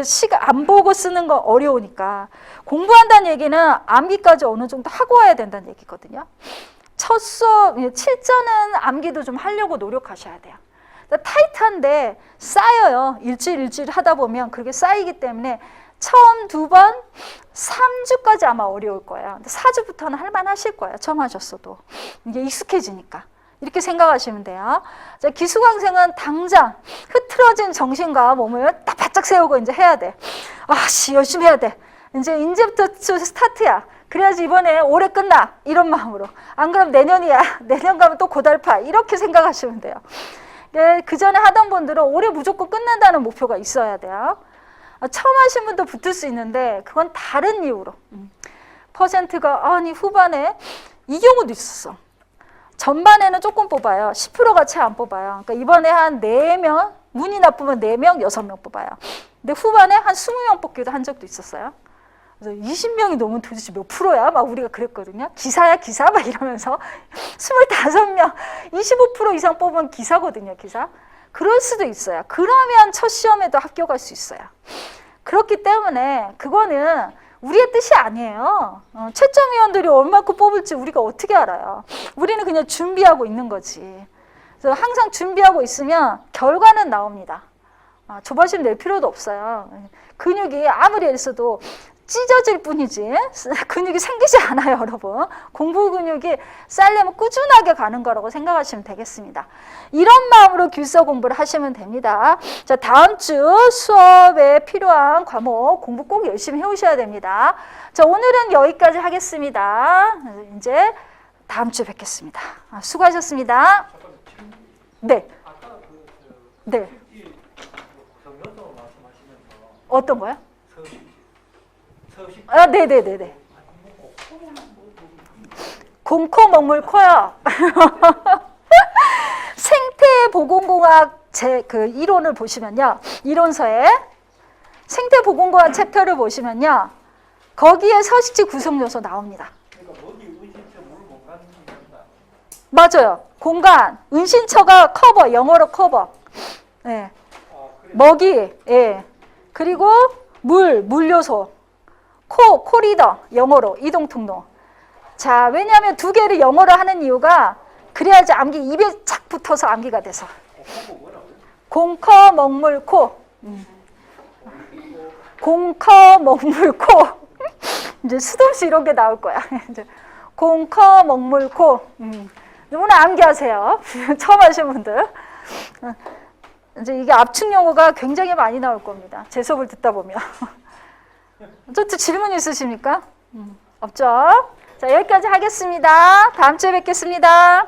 시간 안 보고 쓰는 거 어려우니까. 공부한다는 얘기는 암기까지 어느 정도 하고 와야 된다는 얘기거든요. 첫 수업, 7전은 암기도 좀 하려고 노력하셔야 돼요. 타이트한데 쌓여요. 일주일 하다 보면 그렇게 쌓이기 때문에 처음 2번, 3주까지 아마 어려울 거예요. 4주부터는 할만하실 거예요. 처음 하셨어도. 이게 익숙해지니까. 이렇게 생각하시면 돼요. 자, 기수강생은 당장 흐트러진 정신과 몸을 딱 바짝 세우고 이제 해야 돼. 열심히 해야 돼. 이제부터 스타트야. 그래야지 이번에 올해 끝나. 이런 마음으로. 안 그럼 내년이야. 내년 가면 또 고달파. 이렇게 생각하시면 돼요. 그 전에 하던 분들은 올해 무조건 끝낸다는 목표가 있어야 돼요. 처음 하신 분도 붙을 수 있는데 그건 다른 이유로. 퍼센트가 후반에 이 경우도 있었어. 전반에는 조금 뽑아요. 10%가 채 안 뽑아요. 그러니까 이번에 한 4명, 운이 나쁘면 4명, 6명 뽑아요. 근데 후반에 한 20명 뽑기도 한 적도 있었어요. 그래서 20명이 넘으면 도대체 몇 프로야? 막 우리가 그랬거든요. 기사야, 기사? 막 이러면서 25명, 25% 이상 뽑으면 기사거든요, 기사. 그럴 수도 있어요. 그러면 첫 시험에도 합격할 수 있어요. 그렇기 때문에 그거는 우리의 뜻이 아니에요. 채점위원들이 얼마큼 뽑을지 우리가 어떻게 알아요? 우리는 그냥 준비하고 있는 거지. 그래서 항상 준비하고 있으면 결과는 나옵니다. 조바심 낼 필요도 없어요. 근육이 아무리 애써도 찢어질 뿐이지 근육이 생기지 않아요, 여러분. 공부 근육이 쌓이려면 꾸준하게 가는 거라고 생각하시면 되겠습니다. 이런 마음으로 기숙사 공부를 하시면 됩니다. 자, 다음 주 수업에 필요한 과목 공부 꼭 열심히 해오셔야 됩니다. 자, 오늘은 여기까지 하겠습니다. 이제 다음 주에 뵙겠습니다. 수고하셨습니다. 네. 네. 어떤 거요? 네네네네. 공코먹물코요. 생태보건공학 그 이론을 보시면요. 이론서에 생태보건공학 챕터를 보시면요. 거기에 서식지 구성 요소 나옵니다. 맞아요. 공간, 은신처가 커버, 영어로 커버. 네. 먹이, 예. 그리고 물 요소. 코리더, 영어로 이동통로. 자, 왜냐하면 2개를 영어로 하는 이유가 그래야지 암기 입에 착 붙어서 암기가 돼서. 공커 먹물 코. 공커 먹물 코. 이제 수도 없이 이런 게 나올 거야. 공커 먹물 코. 오늘 암기하세요. 처음 하신 분들. 이제 이게 압축 용어가 굉장히 많이 나올 겁니다. 제 수업을 듣다 보면. 또 질문 있으십니까? 없죠? 자, 여기까지 하겠습니다. 다음 주에 뵙겠습니다.